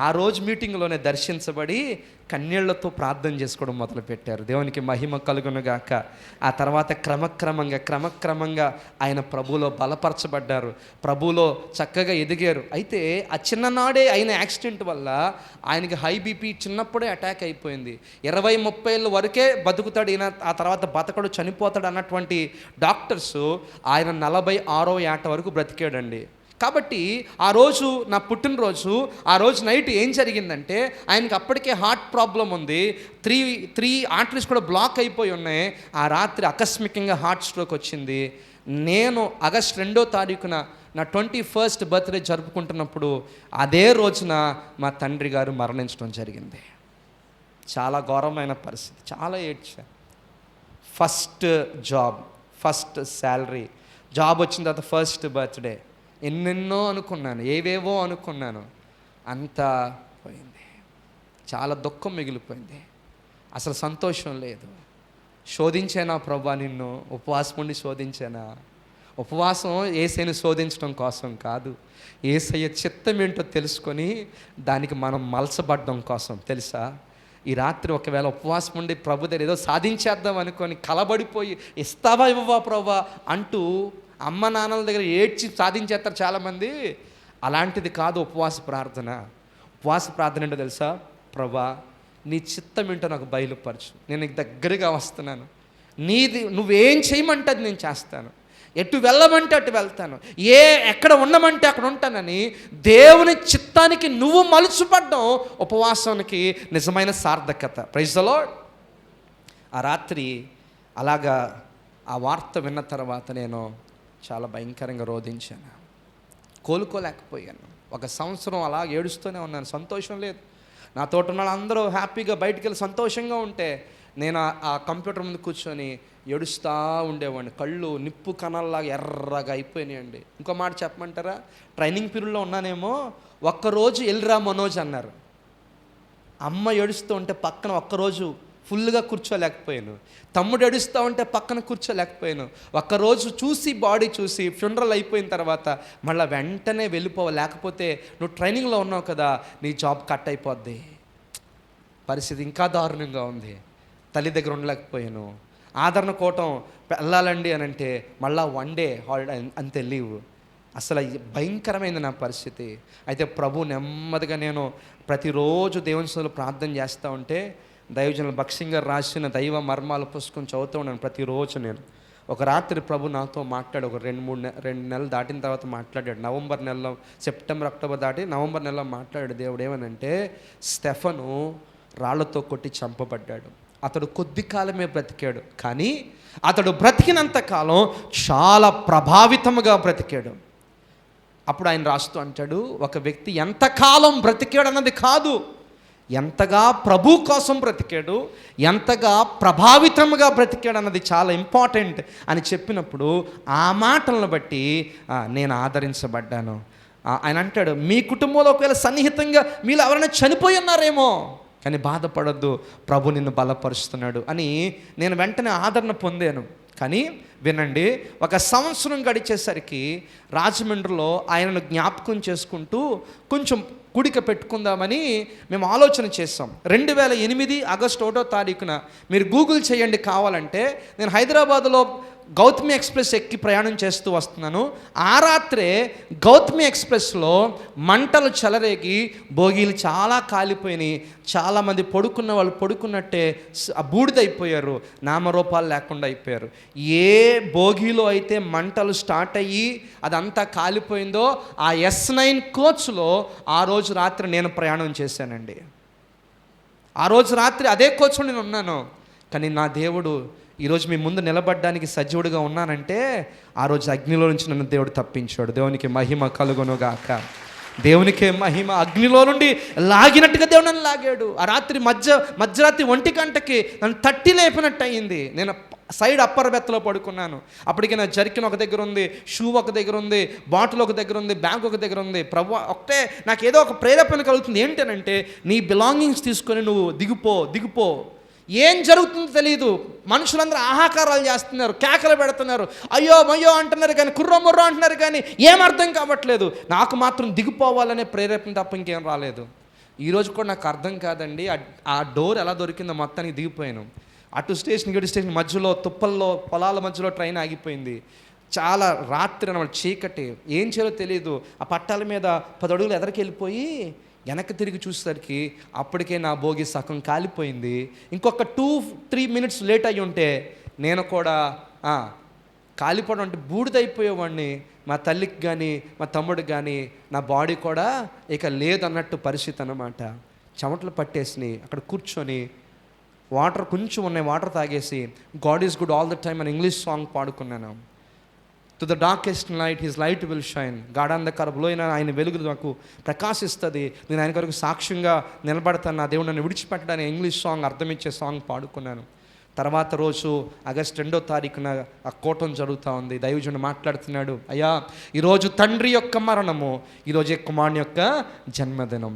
ఆ రోజు మీటింగ్లోనే దర్శించబడి కన్నీళ్లతో ప్రార్థన చేసుకోవడం మొదలుపెట్టారు. దేవునికి మహిమ కలుగునుగాక. ఆ తర్వాత క్రమక్రమంగా ఆయన ప్రభువులో బలపరచబడ్డారు, ప్రభువులో చక్కగా ఎదిగారు. అయితే ఆ చిన్ననాడే అయిన యాక్సిడెంట్ వల్ల ఆయనకి హై బీపీ చిన్నప్పుడే అటాక్ అయిపోయింది. 20-30 ఏళ్ళ వరకే బతుకుతాడు ఈయన, ఆ తర్వాత బతకడు, చనిపోతాడు అన్నటువంటి డాక్టర్సు ఆయన 46వ ఏట వరకు బ్రతికాడండి. కాబట్టి ఆ రోజు నా పుట్టినరోజు, ఆ రోజు నైట్ ఏం జరిగిందంటే ఆయనకి అప్పటికే హార్ట్ ప్రాబ్లం ఉంది, 3 ఆర్టరీస్ కూడా బ్లాక్ అయిపోయి ఉన్నాయి. ఆ రాత్రి ఆకస్మికంగా హార్ట్ స్ట్రోక్ వచ్చింది. నేను ఆగస్ట్ 2వ తారీఖున నా 21st బర్త్డే జరుపుకుంటున్నప్పుడు అదే రోజున మా తండ్రి గారు మరణించడం జరిగింది. చాలా ఘోరమైన పరిస్థితి, చాలా ఏడ్చాను. First job, first salary, job వచ్చిన తర్వాత ఫస్ట్ బర్త్డే, ఎన్నెన్నో అనుకున్నాను, ఏవేవో అనుకున్నాను, అంతా పోయింది. చాలా దుఃఖం మిగిలిపోయింది, అసలు సంతోషం లేదు. శోధించానా ప్రభా నిన్ను, ఉపవాసం ఉండి శోధించానా? ఉపవాసం యేసయ్యను శోధించడం కోసం కాదు, యేసయ్య చిత్తం ఏంటో తెలుసుకొని దానికి మనం మలసబడ్డం కోసం. తెలుసా, ఈ రాత్రి ఒకవేళ ఉపవాసం ఉండి ప్రభు దగ్గర ఏదో సాధించేద్దాం అనుకొని కలబడిపోయి ఇస్తావా ఇవ్వవా ప్రభా అంటూ అమ్మ నాన్నల దగ్గర ఏడ్చి సాధించేస్తారు చాలామంది. అలాంటిది కాదు ఉపవాస ప్రార్థన. ఉపవాస ప్రార్థన ఏంటో తెలుసా, ప్రభా నీ చిత్తం ఏంటో నాకు బయలుపరచు, నేను నీకు దగ్గరగా వస్తున్నాను, నువ్వేం చేయమంటే అది నేను చేస్తాను, ఎటు వెళ్ళమంటే అటు వెళ్తాను, ఎక్కడ ఉండమంటే అక్కడ ఉంటానని దేవుని చిత్తానికి నువ్వు మలుచుపడ్డం ఉపవాసానికి నిజమైన సార్థకత. Praise the lord. ఆ రాత్రి అలాగా ఆ వార్త విన్న తర్వాత నేను చాలా భయంకరంగా రోధించాను, కోలుకోలేకపోయాను. 1 సంవత్సరం అలా ఏడుస్తూనే ఉన్నాను, సంతోషం లేదు. నా తోట ఉన్న అందరూ హ్యాపీగా బయటికి వెళ్ళి సంతోషంగా ఉంటే నేను ఆ కంప్యూటర్ ముందు కూర్చొని ఏడుస్తూ ఉండేవాడిని. కళ్ళు నిప్పు కణాల్లాగా ఎర్రగా అయిపోయినాయండి. ఇంకో మాట చెప్పమంటారా? ట్రైనింగ్ పీరియడ్లో ఉన్నానేమో, ఒక్కరోజు వెళ్ళిరా మనోజ్ అన్నారు. అమ్మ ఏడుస్తూ ఉంటే పక్కన ఒక్కరోజు ఫుల్గా కూర్చోలేకపోయాను. తమ్ముడు ఏడుస్తూ ఉంటే పక్కన కూర్చోలేకపోయాను. ఒక్కరోజు చూసి బాడీ చూసి ఫ్యూనరల్ అయిపోయిన తర్వాత మళ్ళీ వెంటనే లేకపోతే నువ్వు ట్రైనింగ్లో ఉన్నావు కదా, నీ జాబ్ కట్ అయిపోద్ది. పరిస్థితి ఇంకా దారుణంగా ఉంది. తల్లి దగ్గర ఉండలేకపోయాను. ఆదరణ కోటం వెళ్ళాలండి అని అంటే మళ్ళీ 1 డే హాలిడే అంతే లీవ్. అసలు భయంకరమైంది నా పరిస్థితి. అయితే ప్రభు నెమ్మదిగా నేను ప్రతిరోజు దేవుని సన్నిధిలో ప్రార్థన చేస్తూ ఉంటే, దైవజనులు భక్సింగ్ గారు రాసిన దైవ మర్మాల పుస్తకం చదువుతూ ఉన్నాను ప్రతిరోజు నేను. ఒక రాత్రి ప్రభు నాతో మాట్లాడు. ఒక 2 నెలలు దాటిన తర్వాత మాట్లాడాడు. నవంబర్ నెలలో, సెప్టెంబర్ అక్టోబర్ దాటి నవంబర్ నెలలో మాట్లాడాడు. దేవుడు ఏమనంటే, స్టెఫను రాళ్లతో కొట్టి చంపబడ్డాడు. అతడు కొద్ది కాలమే బ్రతికాడు, కానీ అతడు బ్రతికినంత కాలం చాలా ప్రభావితముగా బ్రతికాడు. అప్పుడు ఆయన రాస్తూ అంటాడు, ఒక వ్యక్తి ఎంతకాలం బ్రతికాడు అన్నది కాదు, ఎంతగా ప్రభు కోసం బ్రతికాడు, ఎంతగా ప్రభావితంగా బ్రతికాడు అన్నది చాలా ఇంపార్టెంట్ అని చెప్పినప్పుడు ఆ మాటలను బట్టి నేను ఆదరించబడ్డాను. ఆయన అంటాడు, మీ కుటుంబంలో ఒకవేళ సన్నిహితంగా మీరు ఎవరైనా చనిపోయి ఉన్నారేమో, కానీ బాధపడద్దు, ప్రభు నిన్ను బలపరుస్తున్నాడు అని నేను వెంటనే ఆదరణ పొందాను. కానీ వినండి, 1 సంవత్సరం గడిచేసరికి రాజమండ్రిలో ఆయనను జ్ఞాపకం చేసుకుంటూ కొంచెం కూడిక పెట్టుకుందామని మేము ఆలోచన చేసాం. 2008 ఆగస్టు 1వ తారీఖున మీరు గూగుల్ చేయండి కావాలంటే, నేను హైదరాబాదులో గౌతమి ఎక్స్ప్రెస్ ఎక్కి ప్రయాణం చేస్తూ వస్తున్నాను. ఆ రాత్రే గౌతమి ఎక్స్ప్రెస్లో మంటలు చెలరేగి బోగీలు చాలా కాలిపోయినాయి. చాలామంది పడుకున్న వాళ్ళు పడుకున్నట్టే బూడిదైపోయారు, నామరూపాలు లేకుండా అయిపోయారు. ఏ బోగీలో అయితే మంటలు స్టార్ట్ అయ్యి అదంతా కాలిపోయిందో ఆ S9 కోచ్లో ఆ రోజు రాత్రి నేను ప్రయాణం చేశానండి. ఆ రోజు రాత్రి అదే కోచ్లో నేను ఉన్నాను. కానీ నా దేవుడు ఈరోజు మీ ముందు నిలబడడానికి సజీవుడిగా ఉన్నానంటే ఆ రోజు అగ్నిలో నుంచి నన్ను దేవుడు తప్పించాడు. దేవునికి మహిమ కలుగునుగాక. దేవునికే మహిమ. అగ్నిలో నుండి లాగినట్టుగా దేవుడు నన్ను లాగాడు. ఆ రాత్రి మధ్యరాత్రి 1 గంటకి నన్ను తట్టి లేపినట్టు అయింది. నేను సైడ్ అప్పర్ బెత్తలో పడుకున్నాను. అప్పటికి నా జర్కిన్ ఒక దగ్గర ఉంది, షూ ఒక దగ్గర ఉంది, బాటిల్ ఒక దగ్గర ఉంది, బ్యాగ్ ఒక దగ్గర ఉంది. ప్రభు ఒకటే నాకు ఏదో ఒక ప్రేరేపణ కలుగుతుంది. ఏంటనంటే, నీ బిలాంగింగ్స్ తీసుకొని నువ్వు దిగిపో. ఏం జరుగుతుందో తెలియదు. మనుషులందరూ ఆహాకారాలు చేస్తున్నారు, కేకలు పెడుతున్నారు, అయ్యో మయ్యో అంటున్నారు, కానీ కుర్రో అంటున్నారు, కానీ ఏం అర్థం కావట్లేదు. నాకు మాత్రం దిగిపోవాలనే ప్రేరేపణ తప్ప ఇంకేం రాలేదు. ఈరోజు కూడా నాకు అర్థం కాదండి, ఆ డోర్ ఎలా దొరికిందో మొత్తానికి దిగిపోయాను. అటు స్టేషన్ ఇటు స్టేషన్ మధ్యలో తుప్పల్లో పొలాల మధ్యలో ట్రైన్ ఆగిపోయింది. చాలా రాత్రి అన్నమాట, చీకటి, ఏం చేయాలో తెలియదు. ఆ పట్టాల మీద 10 అడుగులు ఎదరికి వెళ్ళిపోయి వెనక్కి తిరిగి చూసేసరికి అప్పటికే నా భోగి సగం కాలిపోయింది. ఇంకొక 2-3 మినిట్స్ లేట్ అయ్యి ఉంటే నేను కూడా కాలిపోవడం అంటే బూడిదైపోయేవాడిని. మా తల్లికి కానీ మా తమ్ముడికి కానీ నా బాడీ కూడా ఇక లేదన్నట్టు పరిస్థితి అన్నమాట. చెమటలు పట్టేసి అక్కడ కూర్చొని వాటర్ కొంచెం ఉన్నాయి, వాటర్ తాగేసి God is good all the time అని ఇంగ్లీష్ సాంగ్ పాడుకున్నాను. To the darkest night his light will shine. గాఢాంధకారంలో ఆయన వెలుగు నాకు ప్రకాశిస్తుంది, నేను ఆయన కొరకు సాక్ష్యంగా నిలబడతాను, నా దేవుడు నన్ను విడిచిపెట్టడానికి ఇంగ్లీష్ సాంగ్ అర్థమిచ్చే సాంగ్ పాడుకున్నాను. తర్వాత రోజు ఆగస్టు 2వ తారీఖున ఆ కూటం జరుగుతూ ఉంది. దైవజనుడు మాట్లాడుతున్నాడు, అయ్యా ఈరోజు తండ్రి యొక్క మరణము, ఈరోజే కుమారుని యొక్క జన్మదినం.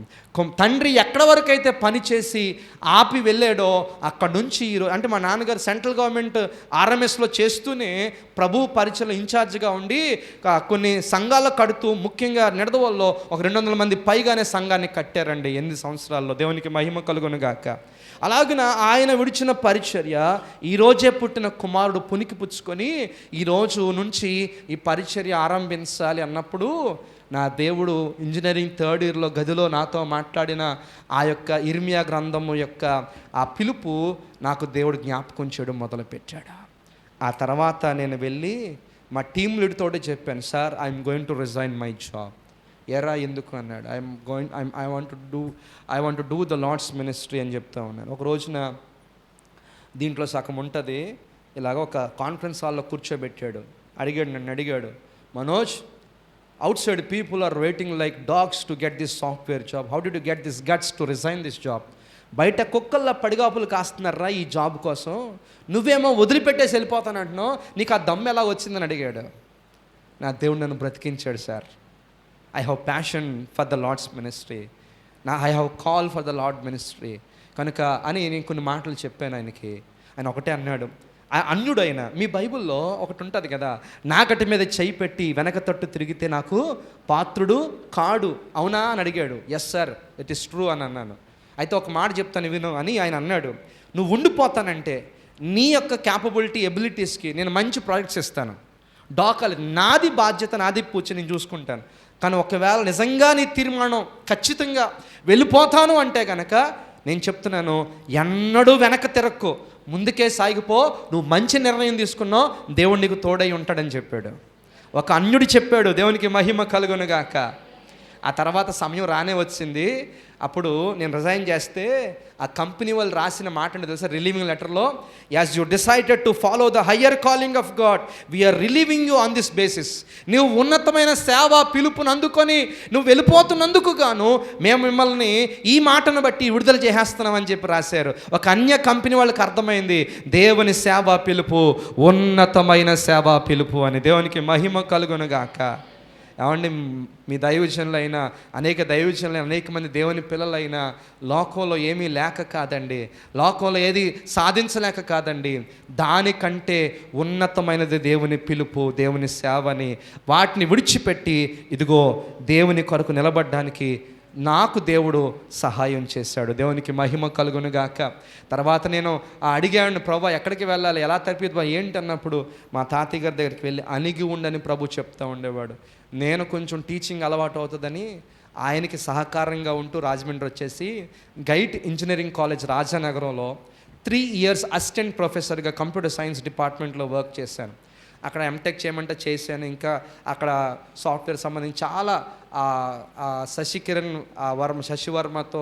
తండ్రి ఎక్కడ వరకు అయితే పనిచేసి ఆపి వెళ్ళాడో అక్కడ నుంచి ఈరోజు, అంటే మా నాన్నగారు సెంట్రల్ గవర్నమెంట్ RMSలో చేస్తూనే ప్రభు పరిచయం ఇన్ఛార్జ్గా ఉండి కొన్ని సంఘాలు కడుతూ, ముఖ్యంగా నిడదవోల్లో ఒక 200 మంది పైగానే సంఘాన్ని కట్టారండి 8 సంవత్సరాల్లో. దేవునికి మహిమ కలుగునుగాక. అలాగిన ఆయన విడిచిన పరిచర్య ఈరోజే పుట్టిన కుమారుడు పునికి పుచ్చుకొని ఈరోజు నుంచి ఈ పరిచర్య ఆరంభించాలి అన్నప్పుడు నా దేవుడు ఇంజనీరింగ్ 3rd ఇయర్లో గదిలో నాతో మాట్లాడిన ఆ యొక్క ఇర్మియా గ్రంథము యొక్క ఆ పిలుపు నాకు దేవుడు జ్ఞాపకం చేయడం మొదలుపెట్టాడు. ఆ తర్వాత నేను వెళ్ళి మా టీమ్ లీడ్తో చెప్పాను, sir I'm going to resign my job. ఎరా ఎందుకు అన్నాడు. I want to do the Lord's ministry అని చెప్తా ఉన్నాను. ఒక రోజున దీంట్లో సగం ఉంటుంది, ఇలాగ ఒక కాన్ఫరెన్స్ హాల్లో కూర్చోబెట్టాడు. నన్ను అడిగాడు, Manoj, outside people are waiting like dogs to get this software job, how did you get this guts to resign this job? బయట కుక్కల్లా పడిగాపులు కాస్తున్నారా ఈ జాబ్ కోసం, నువ్వేమో వదిలిపెట్టేసి వెళ్ళిపోతానంటున్నావు, నీకు ఆ దమ్ము ఎలా వచ్చిందని అడిగాడు. నా దేవుడు నన్ను బ్రతికించాడు sir. I have passion for the Lord's ministry, I have call for the lord ministry కనుక అని నేను కొన్ని మాటలు చెప్పాను ఆయనకి. ఆయన ఒకటే అన్నాడు, అన్యుడైన మీ బైబిల్లో ఒకటి ఉంటుంది కదా, నాగటి మీద చెయ్యి పెట్టి వెనక తట్టు తిరిగితే నాకు పాత్రుడు కాడు, అవునా అని అడిగాడు. Yes sir, it is true అని అన్నాను. అయితే ఒక మాట చెప్తాను విను అని ఆయన అన్నాడు. నువ్వు ఉండిపోతానంటే నీ యొక్క క్యాపబిలిటీ ఎబిలిటీస్కి నేను మంచి ప్రాజెక్ట్స్ ఇస్తాను, డాకలు నాది బాధ్యత, నాది పూచ, నేను చూసుకుంటాను. కానీ ఒకవేళ నిజంగా నీ తీర్మానం ఖచ్చితంగా వెళ్ళిపోతాను అంటే కనుక నేను చెప్తున్నాను, ఎన్నడూ వెనక తిరక్కు, ముందుకే సాగిపో, నువ్వు మంచి నిర్ణయం తీసుకున్నావు, దేవుడు నీకు తోడై ఉంటాడని చెప్పాడు. ఒక అన్యుడు చెప్పాడు, దేవునికి మహిమ కలుగునుగాక. ఆ తర్వాత సమయం రానే వచ్చింది. అప్పుడు నేను రిజైన్ చేస్తే ఆ కంపెనీ వాళ్ళు రాసిన మాట అంటే తెలుసా, రిలీవింగ్ లెటర్లో, as you decided to follow the higher calling of God, we're relieving you on this basis. నువ్వు ఉన్నతమైన సేవ పిలుపును అందుకొని నువ్వు వెళ్ళిపోతున్నందుకు గాను మేము మిమ్మల్ని ఈ మాటను బట్టి విడుదల చేసేస్తున్నామని చెప్పి రాశారు. ఒక అన్య కంపెనీ వాళ్ళకి అర్థమైంది, దేవుని సేవా పిలుపు ఉన్నతమైన సేవా పిలుపు అని. దేవునికి మహిమ కలుగునుగాక. ఏమండి, మీ దైవజనులు అయినా, అనేక దైవజనులు, అనేక మంది దేవుని పిల్లలైనా లోకంలో ఏమీ లేక కాదండి, లోకంలో ఏది సాధించలేక కాదండి, దానికంటే ఉన్నతమైనది దేవుని పిలుపు, దేవుని సేవని. వాటిని విడిచిపెట్టి ఇదిగో దేవుని కొరకు నిలబడడానికి నాకు దేవుడు సహాయం చేశాడు. దేవునికి మహిమ కలుగునుగాక. తర్వాత నేను అడిగాను, ప్రభు ఎక్కడికి వెళ్ళాలి, ఎలా తప్పిద్దా ఏంటి అన్నప్పుడు మా తాతయ్య గారి దగ్గరికి వెళ్ళి అణిగి ఉండని ప్రభు చెప్తూ ఉండేవాడు. నేను కొంచెం టీచింగ్ అలవాటు అవుతుందని ఆయనకి సహకారంగా ఉంటూ రాజమండ్రి వచ్చేసి గైట్ ఇంజనీరింగ్ కాలేజ్ రాజానగరంలో 3 years అసిస్టెంట్ ప్రొఫెసర్గా కంప్యూటర్ సైన్స్ డిపార్ట్మెంట్లో వర్క్ చేశాను. అక్కడ ఎంటెక్ చేయమంటే చేశాను. ఇంకా అక్కడ సాఫ్ట్వేర్ సంబంధించి చాలా శశికిరణ్ శశివర్మతో,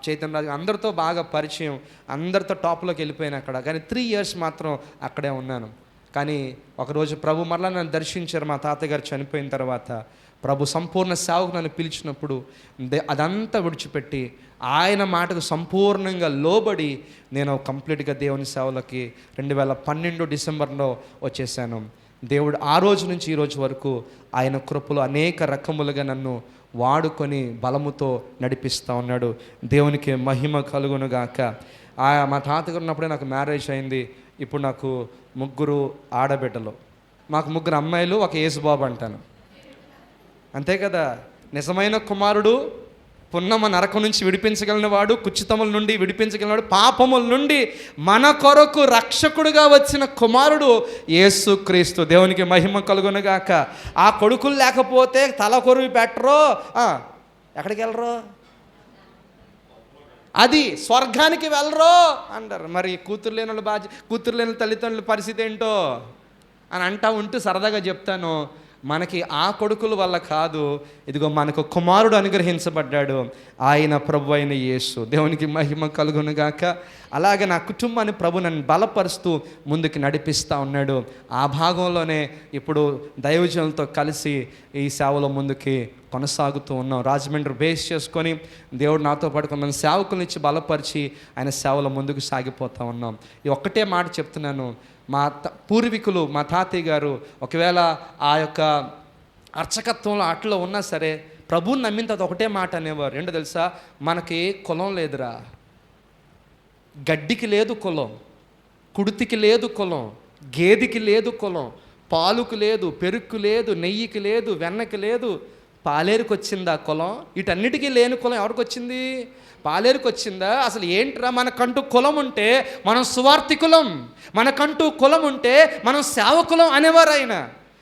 చైతన్య రాజు, అందరితో బాగా పరిచయం, అందరితో టాప్లోకి వెళ్ళిపోయాను అక్కడ. కానీ 3 years మాత్రం అక్కడే ఉన్నాను. కానీ ఒకరోజు ప్రభు మరలా నన్ను దర్శించారు. మా తాతగారు చనిపోయిన తర్వాత ప్రభు సంపూర్ణ సేవకు నన్ను పిలిచినప్పుడు అదంతా విడిచిపెట్టి ఆయన మాటకు సంపూర్ణంగా లోబడి నేను కంప్లీట్గా దేవుని సేవలకి 2012 డిసెంబర్లో వచ్చేసాను. దేవుడు ఆ రోజు నుంచి ఈ రోజు వరకు ఆయన కృపలో అనేక రకములుగా నన్ను వాడుకొని బలముతో నడిపిస్తూ ఉన్నాడు. దేవునికి మహిమ కలుగునుగాక. మా తాతగారు ఉన్నప్పుడే నాకు మ్యారేజ్ అయింది. ఇప్పుడు నాకు 3 ఆడబిడ్డలు, మాకు 3 అమ్మాయిలు, ఒక యేసుబాబు అంటాను. అంతే కదా. నిజమైన కుమారుడు పున్నమ నరకం నుంచి విడిపించగలిగిన వాడు, కుచితముల నుండి విడిపించగలిగిన వాడు, పాపముల నుండి మన కొరకు రక్షకుడుగా వచ్చిన కుమారుడు యేసుక్రీస్తు. దేవునికి మహిమ కలుగునుగాక. ఆ కొడుకులు లేకపోతే తల కొరువి పెట్టరో, ఎక్కడికి వెళ్ళరు, అది స్వర్గానికి వెళ్ళరో అంటారు. మరి కూతురు లేని తల్లిదండ్రుల పరిస్థితి ఏంటో అని అంటా ఉంటూ సరదాగా చెప్తాను, మనకి ఆ కొడుకుల వల్ల కాదు, ఇదిగో మనకు కుమారుడు అనుగ్రహించబడ్డాడు, ఆయన ప్రభు అయిన యేసు. దేవునికి మహిమ కలుగునుగాక. అలాగే నా కుటుంబాన్ని ప్రభు నన్ను బలపరుస్తూ ముందుకు నడిపిస్తూ ఉన్నాడు. ఆ భాగంలోనే ఇప్పుడు దైవజనులతో కలిసి ఈ సేవలో ముందుకి కొనసాగుతూ ఉన్నాం. రాజమండ్రి బేస్ చేసుకొని దేవుడు నాతో పాటు కొంతమంది సేవకుల్నిచ్చి బలపరిచి ఆయన సేవలో ముందుకు సాగిపోతూ ఉన్నాం. ఈ ఒక్కటే మాట చెప్తున్నాను, మా పూర్వీకులు, మా తాతయ్య గారు ఒకవేళ ఆ యొక్క అర్చకత్వంలో అట్లో ఉన్నా సరే ప్రభువుని నమ్మిన తర్వాత ఒకటే మాట అనేవారు. ఏంటో తెలుసా, మనకి కులం లేదురా, గడ్డికి లేదు కులం, కుడితికి లేదు కులం, గేదెకి లేదు కులం, పాలుకు లేదు, పెరుక్కు లేదు, నెయ్యికి లేదు, వెన్నకి లేదు, పాలేరుకు వచ్చిందా కులం? వీటన్నిటికీ లేని కులం ఎవరికి వచ్చింది? పాలేరుకు వచ్చిందా? అసలు ఏంట్రా, మనకంటూ కులం ఉంటే మనం సువార్థికులం, మనకంటూ కులం ఉంటే మనం సేవకులం అనేవారు ఆయన.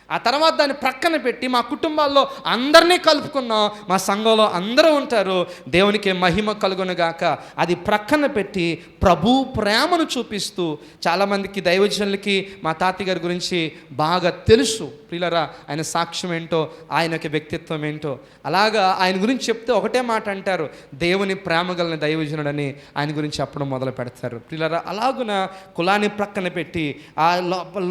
ఆ తర్వాత దాన్ని ప్రక్కన పెట్టి మా కుటుంబాల్లో అందరినీ కలుపుకున్నాం, మా సంఘంలో అందరూ ఉంటారు. దేవునికి మహిమ కలుగునుగాక. అది ప్రక్కన పెట్టి ప్రభు ప్రేమను చూపిస్తూ చాలామందికి దైవజనులకి మా తాతయ్య గారి గురించి బాగా తెలుసు. ప్రియులారా, ఆయన సాక్ష్యం ఏంటో, ఆయన యొక్క వ్యక్తిత్వం ఏంటో, అలాగా ఆయన గురించి చెప్తే ఒకటే మాట అంటారు, దేవుని ప్రేమ గల దైవజనుడని ఆయన గురించి చెప్పడం మొదలు పెడతారు. ప్రియులారా, అలాగున కులాన్ని ప్రక్కన పెట్టి ఆ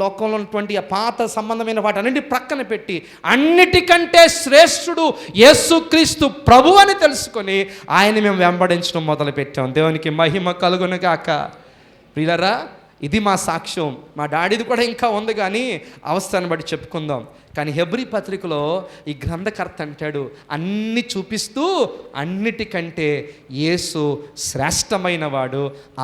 లోకంలో ఉన్నటువంటి ఆ పాత సంబంధమైన వాటన్నిటి వీటన్నిటి ప్రక్కన పెట్టి అన్నిటికంటే శ్రేష్ఠుడు యేసుక్రీస్తు ప్రభు అని తెలుసుకొని ఆయన మేము వెంబడించడం మొదలుపెట్టాం. దేవునికి మహిమ కలుగును గాక. ప్రియులారా, ఇది మా సాక్ష్యం. మా డాడీది కూడా ఇంకా ఉంది, కానీ అవస్థను బట్టి చెప్పుకుందాం. కానీ హెబ్రీ పత్రికలో ఈ గ్రంథకర్త అంటాడు, అన్ని చూపిస్తూ అన్నిటికంటే యేసు శ్రేష్టమైన వాడు,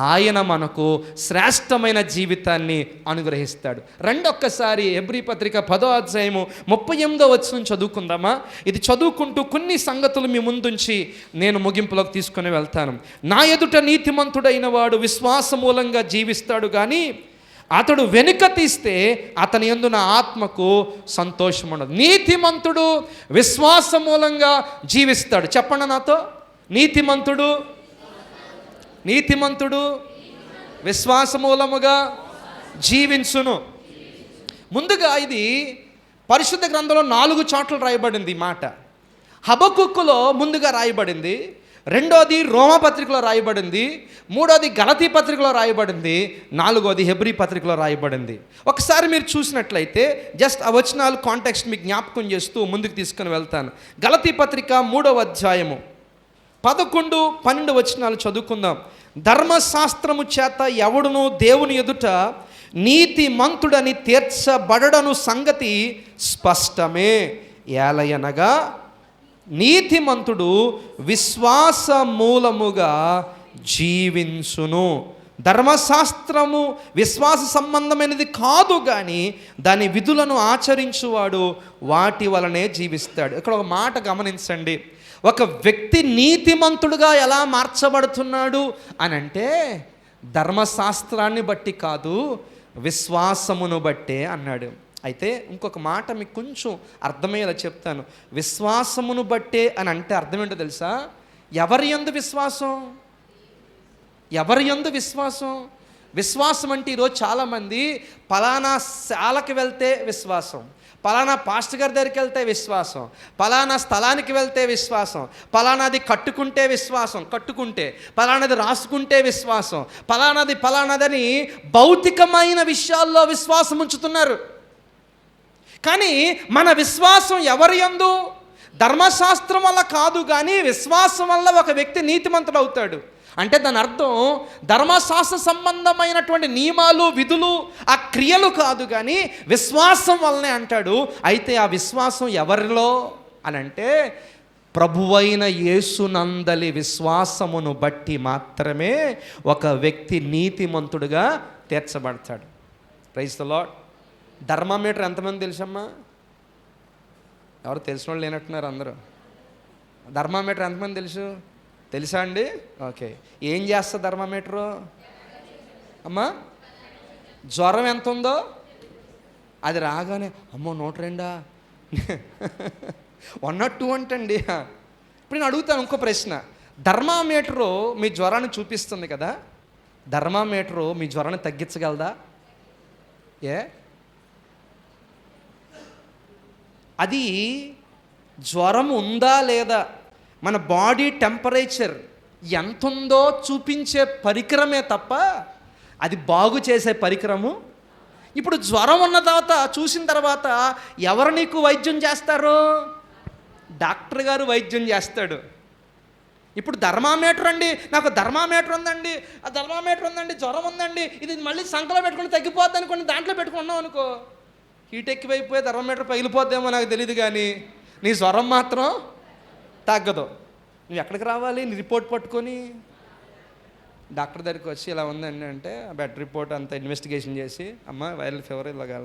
ఆయన మనకు శ్రేష్టమైన జీవితాన్ని అనుగ్రహిస్తాడు. రెండొక్కసారి హెబ్రీ పత్రిక 10వ అధ్యాయము 38వ వచనం చదువుకుందామా? ఇది చదువుకుంటూ కొన్ని సంగతులు మీ ముందుంచి నేను ముగింపులోకి తీసుకుని వెళ్తాను. నా ఎదుట నీతిమంతుడైన వాడు విశ్వాస మూలంగా జీవిస్తాడు, కానీ అతడు వెనుక తీస్తే అతని యందు నా ఆత్మకు సంతోషం ఉండదు. నీతిమంతుడు విశ్వాస మూలంగా జీవిస్తాడు. చెప్పండి నాతో, నీతిమంతుడు విశ్వాస మూలముగా జీవించును. ముందుగా ఇది పరిశుద్ధ గ్రంథంలో 4 చోట్ల రాయబడింది ఈ మాట. హబక్కుకులో ముందుగా రాయబడింది, రెండోది రోమపత్రికలో రాయబడింది, మూడోది గలతీ పత్రికలో రాయబడింది, నాలుగోది హెబ్రీ పత్రికలో రాయబడింది. ఒకసారి మీరు చూసినట్లయితే జస్ట్ ఆ వచనాలు కాంటెక్స్ట్ మీకు జ్ఞాపకం చేస్తూ ముందుకు తీసుకుని వెళ్తాను. గలతీ పత్రిక 3వ అధ్యాయము 11, 12 వచనాలు చదువుకుందాం. ధర్మశాస్త్రము చేత ఎవడునూ దేవుని ఎదుట నీతిమంతుడని తీర్చబడను సంగతి స్పష్టమే. ఏలయనగా నీతిమంతుడు విశ్వాస మూలముగా జీవించును. ధర్మశాస్త్రము విశ్వాస సంబంధమైనది కాదు, కానీ దాని విధులను ఆచరించువాడు వాటి వలనే జీవిస్తాడు. ఇక్కడ ఒక మాట గమనించండి. ఒక వ్యక్తి నీతిమంతుడుగా ఎలా మార్చబడుతున్నాడు అని అంటే ధర్మశాస్త్రాన్ని బట్టి కాదు, విశ్వాసమును బట్టే అన్నాడు. అయితే ఇంకొక మాట మీకు కొంచెం అర్థమయ్యేలా చెప్తాను. విశ్వాసమును బట్టే అని అంటే అర్థం ఏంటో తెలుసా? ఎవరి యందు విశ్వాసం? విశ్వాసం అంటే ఈరోజు చాలామంది పలానా శాలకి వెళ్తే విశ్వాసం, పలానా పాస్టర్ గారి దగ్గరికి వెళ్తే విశ్వాసం, పలానా స్థలానికి వెళ్తే విశ్వాసం, పలానాది కట్టుకుంటే విశ్వాసం, పలానాది రాసుకుంటే విశ్వాసం, పలానాదని భౌతికమైన విషయాల్లో విశ్వాసం ఉంచుతున్నారు. కానీ మన విశ్వాసం ఎవరి యందు? ధర్మశాస్త్రం వల్ల కాదు, కానీ విశ్వాసం వల్ల ఒక వ్యక్తి నీతిమంతుడు అవుతాడు. అంటే దాని అర్థం ధర్మశాస్త్ర సంబంధమైనటువంటి నియమాలు, విధులు, ఆ క్రియలు కాదు, కానీ విశ్వాసం వల్లనే అంటాడు. అయితే ఆ విశ్వాసం ఎవరిలో అని అంటే ప్రభువైన యేసునందలి విశ్వాసమును బట్టి మాత్రమే ఒక వ్యక్తి నీతిమంతుడుగా తీర్చబడతాడు. Praise the lord. థర్మామీటర్ ఎంతమంది తెలుసమ్మా? ఎవరు తెలిసిన వాళ్ళు లేనట్టున్నారు అందరూ. థర్మామీటర్ ఎంతమంది తెలుసా అండి? ఓకే. ఏం చేస్తుంది థర్మామీటరు? అమ్మా, జ్వరం ఎంత ఉందో అది రాగానే అమ్మో 102 102 అంటండి. ఇప్పుడు నేను అడుగుతాను ఇంకో ప్రశ్న. థర్మామీటరు మీ జ్వరాన్ని చూపిస్తుంది కదా, థర్మామీటరు మీ జ్వరాన్ని తగ్గించగలదా? అది జ్వరం ఉందా లేదా, మన బాడీ టెంపరేచర్ ఎంత ఉందో చూపించే పరికరమే తప్ప అది బాగు చేసే పరికరము. ఇప్పుడు జ్వరం ఉన్న తర్వాత చూసిన తర్వాత ఎవరు నీకు వైద్యం చేస్తారు? డాక్టర్ గారు వైద్యం చేస్తాడు. ఇప్పుడు థర్మామీటర్ అండి, నాకు థర్మామీటర్ ఉందండి, ఆ థర్మామీటర్ ఉందండి, జ్వరం ఉందండి, ఇది మళ్ళీ సంకలో పెట్టుకుని తగ్గిపోద్ది అనుకోండి, దాంట్లో పెట్టుకున్నాం అనుకో, హీట్ ఎక్కువైపోయి థర్మామీటర్ పగిలిపోద్దేమో నాకు తెలియదు, కానీ నీ జ్వరం మాత్రం తగ్గదు. నువ్వు ఎక్కడికి రావాలి? నీ రిపోర్ట్ పట్టుకొని డాక్టర్ దగ్గరికి వచ్చి ఇలా ఉందండి అంటే బెడ్ రిపోర్ట్ అంతా ఇన్వెస్టిగేషన్ చేసి అమ్మ వైరల్ ఫీవర్ ఇలాగా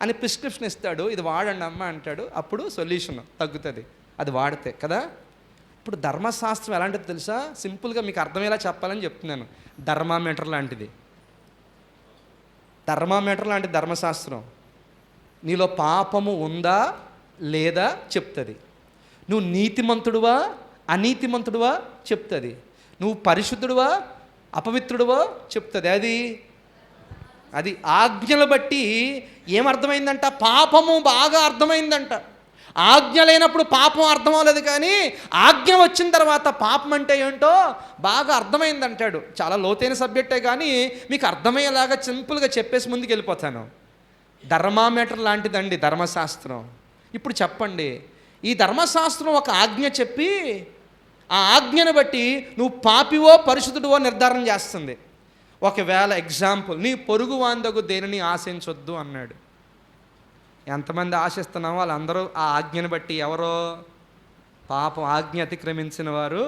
అని ప్రిస్క్రిప్షన్ ఇస్తాడు. ఇది వాడండి అమ్మ అంటాడు. అప్పుడు సొల్యూషన్ తగ్గుతుంది అది వాడితే కదా. ఇప్పుడు ధర్మశాస్త్రం ఎలాంటిది తెలుసా? సింపుల్గా మీకు అర్థమయ్యేలా చెప్పాలని చెప్తున్నాను. థర్మామీటర్ లాంటిది ధర్మశాస్త్రం. నీలో పాపము ఉందా లేదా చెప్తుంది. నువ్వు నీతిమంతుడువా అనీతిమంతుడువా చెప్తుంది. నువ్వు పరిశుద్ధుడువా అపవిత్రుడువా చెప్తుంది. అది ఆజ్ఞలు బట్టి ఏమర్థమైందంట? పాపము బాగా అర్థమైందంట. ఆజ్ఞ లేనప్పుడు పాపం అర్థం అవ్వలేదు, కానీ ఆజ్ఞ వచ్చిన తర్వాత పాపం అంటే ఏంటో బాగా అర్థమైందంటాడు. చాలా లోతైన సబ్జెక్టే, కానీ మీకు అర్థమయ్యేలాగా సింపుల్గా చెప్పేసి ముందుకు వెళ్ళిపోతాను. థర్మామీటర్ లాంటిదండి ధర్మశాస్త్రం. ఇప్పుడు చెప్పండి, ఈ ధర్మశాస్త్రం ఒక ఆజ్ఞ చెప్పి ఆ ఆజ్ఞను బట్టి నువ్వు పాపివో పరిశుద్ధుడివో నిర్ధారణ చేస్తుంది. ఒకవేళ ఎగ్జాంపుల్, నీ పొరుగు వాందగు దేనిని ఆశించొద్దు అన్నాడు. ఎంతమంది ఆశిస్తున్నామో వాళ్ళందరూ ఆ ఆజ్ఞను బట్టి ఎవరో పాపం, ఆజ్ఞ అతిక్రమించిన వారు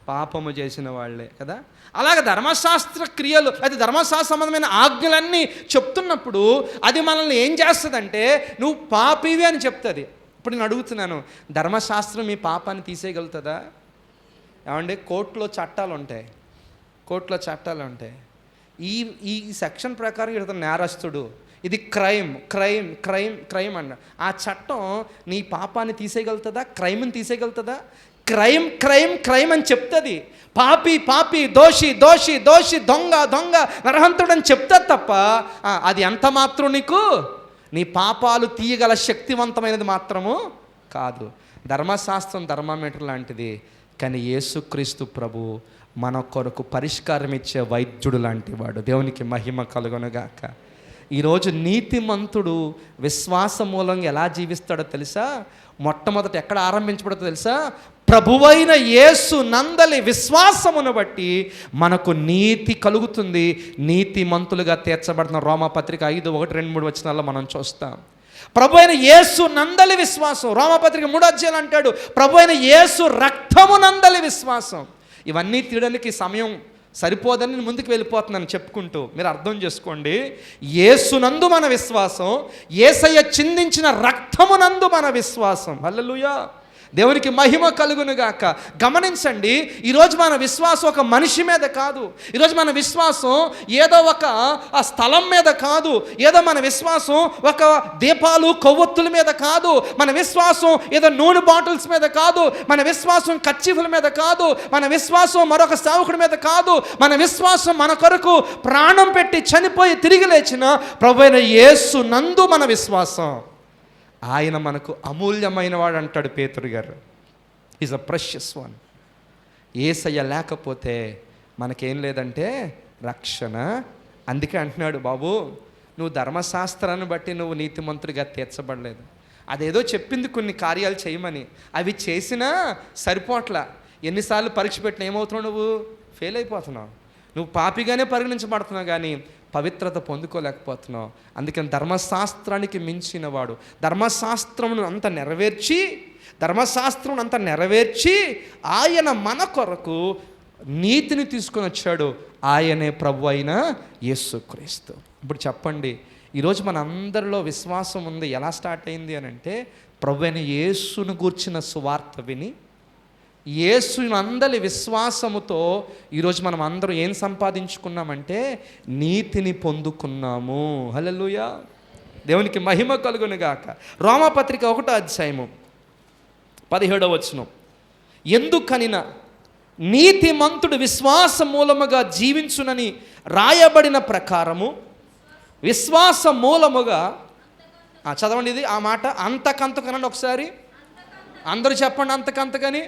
పాపము చేసిన వాళ్ళే కదా. అలాగే ధర్మశాస్త్ర క్రియలు, అది ధర్మశాస్త్ర సంబంధమైన ఆజ్ఞలన్నీ చెప్తున్నప్పుడు అది మనల్ని ఏం చేస్తుందంటే నువ్వు పాపివి అని చెప్తుంది. ఇప్పుడు నేను అడుగుతున్నాను, ధర్మశాస్త్రం మీ పాపాన్ని తీసేయగలుగుతుందా? ఏమంటే కోర్టులో చట్టాలు ఉంటాయి. ఈ సెక్షన్ ప్రకారం ఇతను నేరస్తుడు, ఇది క్రైమ్ అన్న ఆ చట్టం నీ పాపాన్ని తీసేయగలుగుతుందా? క్రైమ్ని తీసేయగలుగుతుందా? క్రైమ్ అని చెప్తుంది. పాపి దోషి దొంగ నరహంతుడు అని చెప్తుంది తప్ప అది ఎంత మాత్రం నీకు నీ పాపాలు తీయగల శక్తివంతమైనది మాత్రము కాదు. ధర్మశాస్త్రం థర్మామీటర్ లాంటిది, కానీ యేసుక్రీస్తు ప్రభు మన కొరకు పరిష్కారం ఇచ్చే వైద్యుడు లాంటి వాడు. దేవునికి మహిమ కలుగునుగాక. ఈరోజు నీతిమంతుడు విశ్వాస మూలంగా ఎలా జీవిస్తాడో తెలుసా? మొట్టమొదట ఎక్కడ ఆరంభించబడుతుందో తెలుసా? ప్రభువైన యేసు నందలి విశ్వాసమును బట్టి మనకు నీతి కలుగుతుంది, నీతిమంతులుగా తీర్చబడుతున్న. రోమాపత్రిక 5:1-2-3 మనం చూస్తాం. ప్రభు అయిన యేసు నందలి విశ్వాసం. రోమాపత్రిక 3 అంటాడు, ప్రభు అయిన యేసు రక్తము నందలి విశ్వాసం. ఇవన్నీ తీయడానికి సమయం సరిపోదని నేను ముందుకు వెళ్ళిపోతున్నాను చెప్పుకుంటూ. మీరు అర్థం చేసుకోండి, యేసునందు మన విశ్వాసం, యేసయ్య చిందించిన రక్తమునందు మన విశ్వాసం. హల్లెలూయా, దేవునికి మహిమ కలుగునుగాక. గమనించండి, ఈరోజు మన విశ్వాసం ఒక మనిషి మీద కాదు. ఈరోజు మన విశ్వాసం ఏదో ఒక స్థలం మీద కాదు. ఏదో మన విశ్వాసం ఒక దీపాలు కొవ్వొత్తుల మీద కాదు. మన విశ్వాసం ఏదో నూనె బాటిల్స్ మీద కాదు. మన విశ్వాసం కర్చీఫుల మీద కాదు. మన విశ్వాసం మరొక సేవకుడి మీద కాదు. మన విశ్వాసం మన కొరకు ప్రాణం పెట్టి చనిపోయి తిరిగి లేచిన ప్రభువైన యేసు నందు మన విశ్వాసం. ఆయన మనకు అమూల్యమైన వాడు అంటాడు పేతురు గారు. Is a precious one. యేసయ్య లేకపోతే మనకేం లేదంటే రక్షణ. అందుకే అంటున్నాడు, బాబు నువ్వు ధర్మశాస్త్రాన్ని బట్టి నువ్వు నీతిమంతుడిగా తీర్చబడలేదు. అదేదో చెప్పింది కొన్ని కార్యాలు చేయమని, అవి చేసినా సరిపోట్లా. ఎన్నిసార్లు పరీక్ష పెట్టినా ఏమవుతున్నావు? నువ్వు ఫెయిల్ అయిపోతున్నావు. నువ్వు పాపిగానే పరిగణించబడుతున్నావు, కానీ పవిత్రత పొందుకోలేకపోతున్నావు. అందుకని ధర్మశాస్త్రానికి మించిన వాడు, ధర్మశాస్త్రమును అంత నెరవేర్చి ఆయన మన కొరకు నీతిని తీసుకొని వచ్చాడు. ఆయనే ప్రభు అయిన యేసుక్రీస్తు. ఇప్పుడు చెప్పండి, ఈరోజు మన అందరిలో విశ్వాసం ఉంది. ఎలా స్టార్ట్ అయింది అని అంటే, ప్రభు అయిన యేసును గూర్చిన సువార్త విని యేసునందలి విశ్వాసముతో ఈరోజు మనం అందరూ ఏం సంపాదించుకున్నామంటే నీతిని పొందుకున్నాము. హల్లెలూయా, దేవునికి మహిమ కలుగునుగాక. రోమాపత్రిక 1:17 ఎందుకనినా నీతిమంతుడు విశ్వాస మూలముగా జీవించునని రాయబడిన ప్రకారము విశ్వాస మూలముగా చదవండి ఇది ఆ మాట. అంతకంతకనండి ఒకసారి అందరూ చెప్పండి, అంతకంతకని.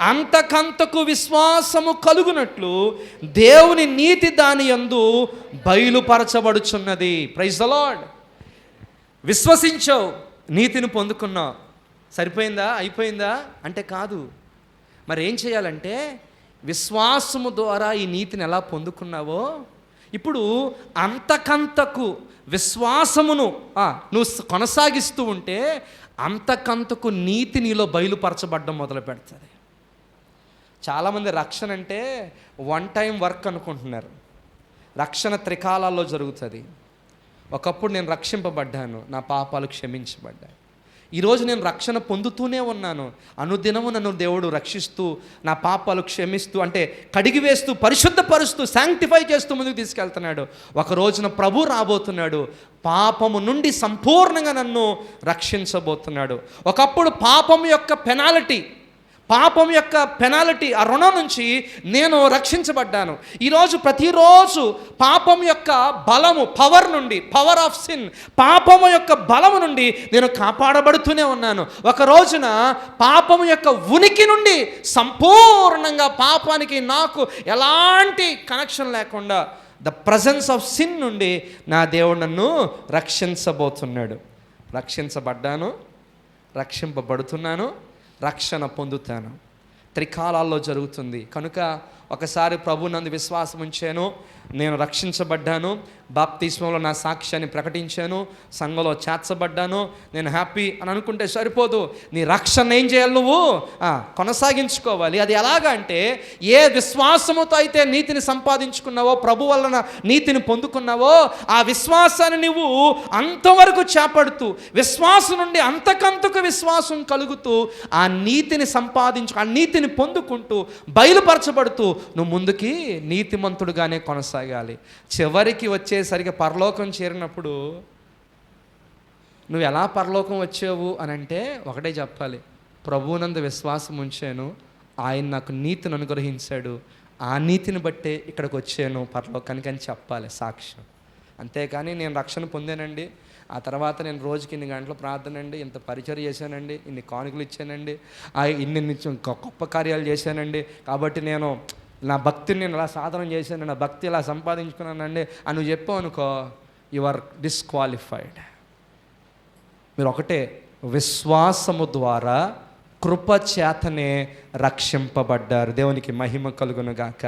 అంతకంతకు విశ్వాసము కలుగునట్లు దేవుని నీతి దాని యందు బయలుపరచబడుచున్నది. Praise the lord. విశ్వసించావు, నీతిని పొందుకున్నావు, సరిపోయిందా? అయిపోయిందా అంటే కాదు. మరి ఏం చేయాలంటే, విశ్వాసము ద్వారా ఈ నీతిని ఎలా పొందుకున్నావో ఇప్పుడు అంతకంతకు విశ్వాసమును నువ్వు కొనసాగిస్తూ ఉంటే అంతకంతకు నీతి నీలో బయలుపరచబడ్డం మొదలు పెడుతుంది. చాలామంది రక్షణ అంటే వన్ టైం వర్క్ అనుకుంటున్నారు. రక్షణ త్రికాలాల్లో జరుగుతుంది. ఒకప్పుడు నేను రక్షింపబడ్డాను, నా పాపాలు క్షమించబడ్డాయి. ఈరోజు నేను రక్షణ పొందుతూనే ఉన్నాను. అనుదినము నన్ను దేవుడు రక్షిస్తూ, నా పాపాలు క్షమిస్తూ, అంటే కడిగివేస్తూ, పరిశుద్ధపరుస్తూ, శాంక్టిఫై చేస్తూ ముందుకు తీసుకెళ్తున్నాడు. ఒక రోజున ప్రభు రాబోతున్నాడు, పాపము నుండి సంపూర్ణంగా నన్ను రక్షించబోతున్నాడు. ఒకప్పుడు పాపం యొక్క పెనాల్టీ ఆ రుణం నుంచి నేను రక్షించబడ్డాను. ఈరోజు ప్రతిరోజు పాపం యొక్క బలము, పవర్ ఆఫ్ సిన్, పాపము యొక్క బలము నుండి నేను కాపాడబడుతూనే ఉన్నాను. ఒక రోజున పాపము యొక్క ఉనికి నుండి సంపూర్ణంగా పాపానికి నాకు ఎలాంటి కనెక్షన్ లేకుండా ద ప్రజెన్స్ ఆఫ్ సిన్ నుండి నా దేవుడు నన్ను రక్షించబోతున్నాడు. రక్షించబడ్డాను, రక్షింపబడుతున్నాను, రక్షణ పొందుతాను. త్రికాలాల్లో జరుగుతుంది. కనుక ఒకసారి ప్రభు నందు విశ్వాసం ఉంచాను, నేను రక్షించబడ్డాను, బాప్తిస్మంలో నా సాక్ష్యాన్ని ప్రకటించాను, సంఘంలో చేర్చబడ్డాను, నేను హ్యాపీ అని అనుకుంటే సరిపోదు. నీ రక్షణ ఏం చేయాలి? నువ్వు కొనసాగించుకోవాలి. అది ఎలాగా అంటే, ఏ విశ్వాసముతో అయితే నీతిని సంపాదించుకున్నావో, ప్రభు వలన నీతిని పొందుకున్నావో, ఆ విశ్వాసాన్ని నువ్వు అంతవరకు చేపడుతూ, విశ్వాసం నుండి అంతకంతకు విశ్వాసం కలుగుతూ, ఆ నీతిని ఆ నీతిని పొందుకుంటూ, బయలుపరచబడుతూ నువ్వు ముందుకి నీతిమంతుడుగానే కొనసాగాలి. చివరికి వచ్చేసరికి పరలోకం చేరినప్పుడు నువ్వు ఎలా పరలోకం వచ్చావు అని అంటే ఒకటే చెప్పాలి, ప్రభువునందు విశ్వాసం ఉంచాను, ఆయన నాకు నీతిని అనుగ్రహించాడు, ఆ నీతిని బట్టే ఇక్కడికి వచ్చాను పరలోకానికి అని చెప్పాలి సాక్ష్యం. అంతేకాని నేను రక్షణ పొందానండి, ఆ తర్వాత నేను రోజుకి ఇన్ని గంటలు ప్రార్థన అండి, ఇంత పరిచర్య చేశానండి, ఇన్ని కానుకలు ఇచ్చానండి, ఇన్ని గొప్ప కార్యాలు చేశానండి, కాబట్టి నేను నా భక్తిని నేను ఇలా సాధన చేశాను, నా భక్తి ఇలా సంపాదించుకున్నానండి అని నువ్వు చెప్పావు అనుకో, యు ఆర్ డిస్క్వాలిఫైడ్. మీరు ఒకటే, విశ్వాసము ద్వారా కృప చేతనే రక్షింపబడ్డారు. దేవునికి మహిమ కలుగును గాక.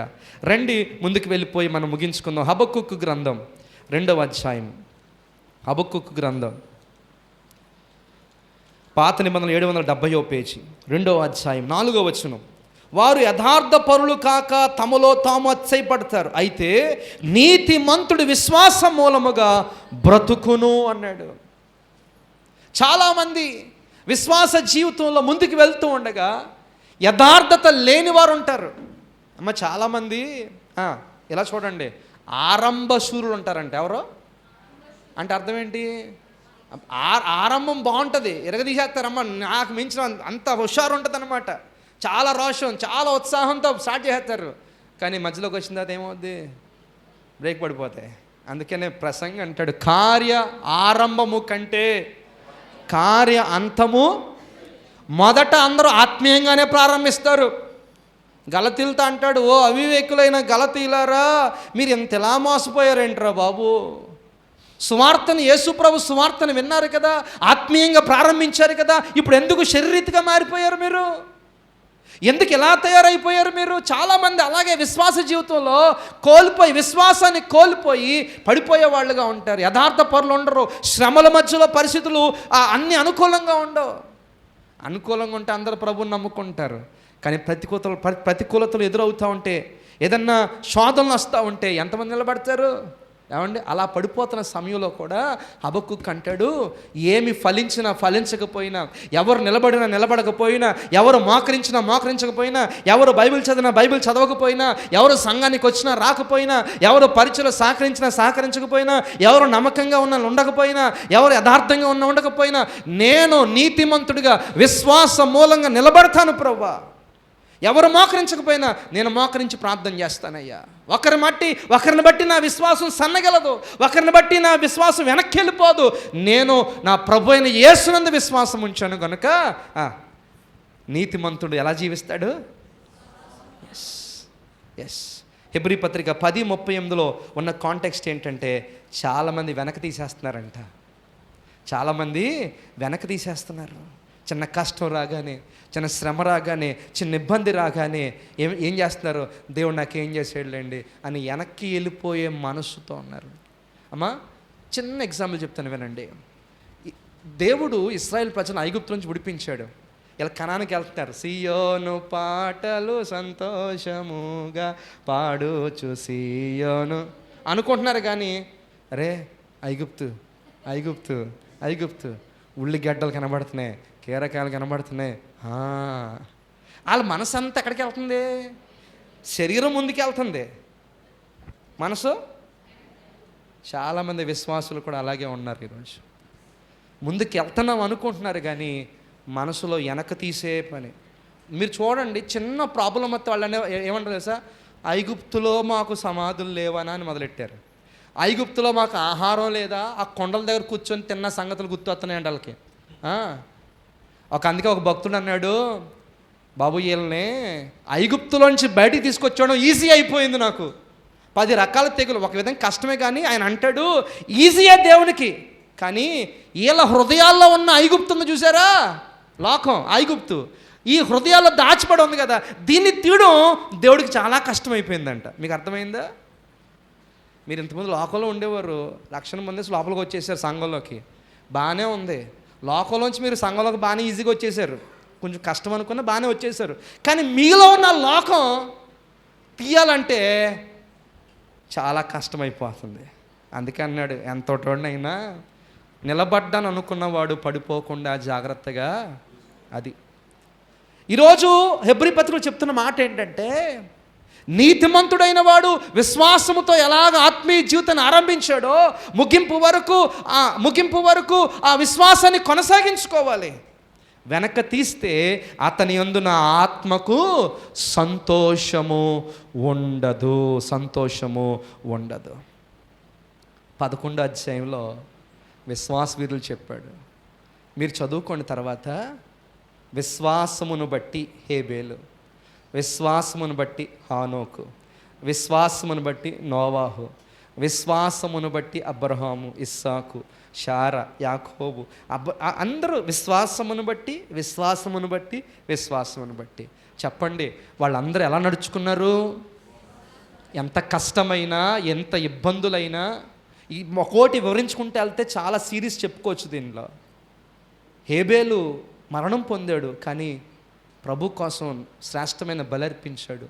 రండి ముందుకు వెళ్ళిపోయి మనం ముగించుకుందాం. హబక్కూకు గ్రంథం 2వ అధ్యాయం. హబక్కూకు గ్రంథం పాత నిబంధనలు 770వ పేజీ, 2వ అధ్యాయం 4వ వచనం. వారు యథార్థ పరులు కాక తమలో తాము అతిశయపడతారు, అయితే నీతిమంతుడు విశ్వాసం మూలముగా బ్రతుకును అన్నాడు. చాలామంది విశ్వాస జీవితంలో ముందుకు వెళ్తూ ఉండగా యథార్థత లేని వారు ఉంటారు. అమ్మ చాలామంది ఇలా చూడండి, ఆరంభ శూరులు ఉంటారంట. ఎవరో అంటే అర్థం ఏంటి? ఆరంభం బాగుంటుంది, ఎరగదీసేస్తారమ్మ, నాకు మించిన అంత హుషారు ఉంటుంది అనమాట, చాలా రోషం, చాలా ఉత్సాహంతో స్టార్ట్ చేస్తారు. కానీ మధ్యలోకి వచ్చిన తర్వాత ఏమవుద్ది? బ్రేక్ పడిపోతాయి. అందుకనే ప్రసంగం అంటాడు, కార్య ఆరంభము కంటే కార్య అంతము. మొదట అందరూ ఆత్మీయంగానే ప్రారంభిస్తారు. గలతీలతో అంటాడు, ఓ అవివేకులైన గలతీలారా, మీరు ఎంతలా మోసపోయారేంట్రా బాబు, సువార్తను, యేసుప్రభు సువార్తను విన్నారు కదా, ఆత్మీయంగా ప్రారంభించారు కదా, ఇప్పుడు ఎందుకు శరీరీతిగా మారిపోయారు మీరు? ఎందుకు ఎలా తయారైపోయారు మీరు? చాలామంది అలాగే విశ్వాస జీవితంలో విశ్వాసాన్ని కోల్పోయి పడిపోయే వాళ్ళుగా ఉంటారు. యథార్థ పరులు ఉండరు. శ్రమల మధ్యలో పరిస్థితులు అన్నీ అనుకూలంగా ఉండవు. అనుకూలంగా ఉంటే అందరూ ప్రభువుని నమ్ముకుంటారు. కానీ ప్రతికూలతలు ఎదురవుతూ ఉంటే, ఏదన్నా శోధనలు వస్తూ ఉంటే ఎంతమంది నిలబడతారు? ఏమండి? అలా పడిపోతున్న సమయంలో కూడా హబక్కూకు అంటాడు, ఏమి ఫలించినా ఫలించకపోయినా, ఎవరు నిలబడినా నిలబడకపోయినా, ఎవరు మోకరించకపోయినా, ఎవరు బైబిల్ చదవకపోయినా, ఎవరు సంఘానికి వచ్చినా రాకపోయినా, ఎవరు పరిచయలో సహకరించకపోయినా, ఎవరు నమ్మకంగా ఉండకపోయినా, ఎవరు యథార్థంగా ఉండకపోయినా, నేను నీతిమంతుడిగా విశ్వాస మూలంగా నిలబడతాను ప్రభువా. ఎవరు మోకరించకపోయినా నేను మోకరించి ప్రార్థన చేస్తానయ్యా. ఒకరిని బట్టి నా విశ్వాసం సన్నగలదు, ఒకరిని బట్టి నా విశ్వాసం వెనక్కి వెళ్ళిపోదు. నేను నా ప్రభు అయిన యేసునందు విశ్వాసం ఉంచాను కనుక నీతిమంతుడు ఎలా జీవిస్తాడు? ఎస్. హెబ్రీ పత్రిక 10:38లో ఉన్న కాంటెక్స్ట్ ఏంటంటే, చాలామంది వెనక తీసేస్తున్నారు. చిన్న కష్టం రాగానే, చిన్న శ్రమ రాగానే, చిన్న ఇబ్బంది రాగానే ఏం చేస్తున్నారు? దేవుడు నాకేం చేసేయలేండి అని వెనక్కి వెళ్ళిపోయే మనసుతో ఉన్నారు. అమ్మా చిన్న ఎగ్జాంపుల్ చెప్తాను వినండి. దేవుడు ఇశ్రాయేల్ ప్రజలను ఐగుప్తు నుంచి విడిపించాడు. ఇలా కనానికి వెళ్తున్నారు. సియోను పాటలు సంతోషముగా పాడుచు సియోను అనుకుంటున్నారు. కానీ అరే ఐగుప్తు ఉల్లిగడ్డలు కనబడుతున్నాయి, కీరకాయలు కనబడుతున్నాయి. వాళ్ళ మనసు అంతా ఎక్కడికి వెళ్తుంది? శరీరం ముందుకు వెళ్తుంది, మనసు. చాలామంది విశ్వాసులు కూడా అలాగే ఉన్నారు. ఈరోజు ముందుకు వెళ్తున్నాం అనుకుంటున్నారు, కానీ మనసులో వెనక తీసే పని. మీరు చూడండి, చిన్న ప్రాబ్లం వస్తే వాళ్ళనే ఏమంటారు తెలుసా? ఐగుప్తులో మాకు సమాధులు లేవనా అని మొదలెట్టారు. ఐగుప్తులో మాకు ఆహారం లేదా? ఆ కొండల దగ్గర కూర్చొని తిన్న సంగతులు గుర్తొస్తున్నాయండి వాళ్ళకి. అందుకే ఒక భక్తుడు అన్నాడు, బాబు వీళ్ళని ఐగుప్తులోంచి బయటికి తీసుకొచ్చాడు ఈజీ అయిపోయింది నాకు, 10 రకాల తెగులు. ఒక విధంగా కష్టమే, కానీ ఆయన అంటాడు ఈజీయే దేవునికి. కానీ వీళ్ళ హృదయాల్లో ఉన్న ఐగుప్తు ఉంది చూసారా, లోకం ఐగుప్తు, ఈ హృదయాల్లో దాచిపడి ఉంది కదా, దీన్ని తీయడం దేవుడికి చాలా కష్టమైపోయిందంట. మీకు అర్థమైందా? మీరు ఇంతమంది లోకంలో ఉండేవారు, 1,00,000 మంది లోపలికి వచ్చేసారు సంఘంలోకి, బాగానే ఉంది. లోకంలోంచి మీరు సంఘంలోకి బాగానే ఈజీగా వచ్చేసారు, కొంచెం కష్టం అనుకున్నా బాగానే వచ్చేసారు. కానీ మీలో ఉన్న లోకం తీయాలంటే చాలా కష్టమైపోతుంది. అందుకే అన్నాడు, ఎంతోటోడినైనా నిలబడ్డాను అనుకున్నవాడు పడిపోకుండా జాగ్రత్తగా. అది ఈరోజు హెబ్రీ పత్రికలో చెప్తున్న మాట ఏంటంటే, నీతిమంతుడైన వాడు విశ్వాసముతో ఎలాగ ఆత్మీయ జీవితాన్ని ఆరంభించాడో ముగింపు వరకు ఆ విశ్వాసాన్ని కొనసాగించుకోవాలి. వెనక తీస్తే అతని యందు నా ఆత్మకు సంతోషము ఉండదు. 11వ అధ్యాయంలో విశ్వాస వీరులు చెప్పాడు. మీరు చదువుకోండి తర్వాత. విశ్వాసమును బట్టి హేబేలు, విశ్వాసమును బట్టి హానోకు, విశ్వాసమును బట్టి నోవాహు, విశ్వాసమును బట్టి అబ్రహాము, ఇస్సాకు, షారా, యాకోబు, అందరూ విశ్వాసమును బట్టి. చెప్పండి, వాళ్ళందరూ ఎలా నడుచుకున్నారు? ఎంత కష్టమైనా, ఎంత ఇబ్బందులైనా, ఈ ఒక్కోటి వివరించుకుంటే వెళ్తే చాలా సిరీస్ చెప్పుకోవచ్చు దీనిలో. హేబేలు మరణం పొందాడు, కానీ ప్రభు కోసం శ్రేష్టమైన బలి అర్పించాడు.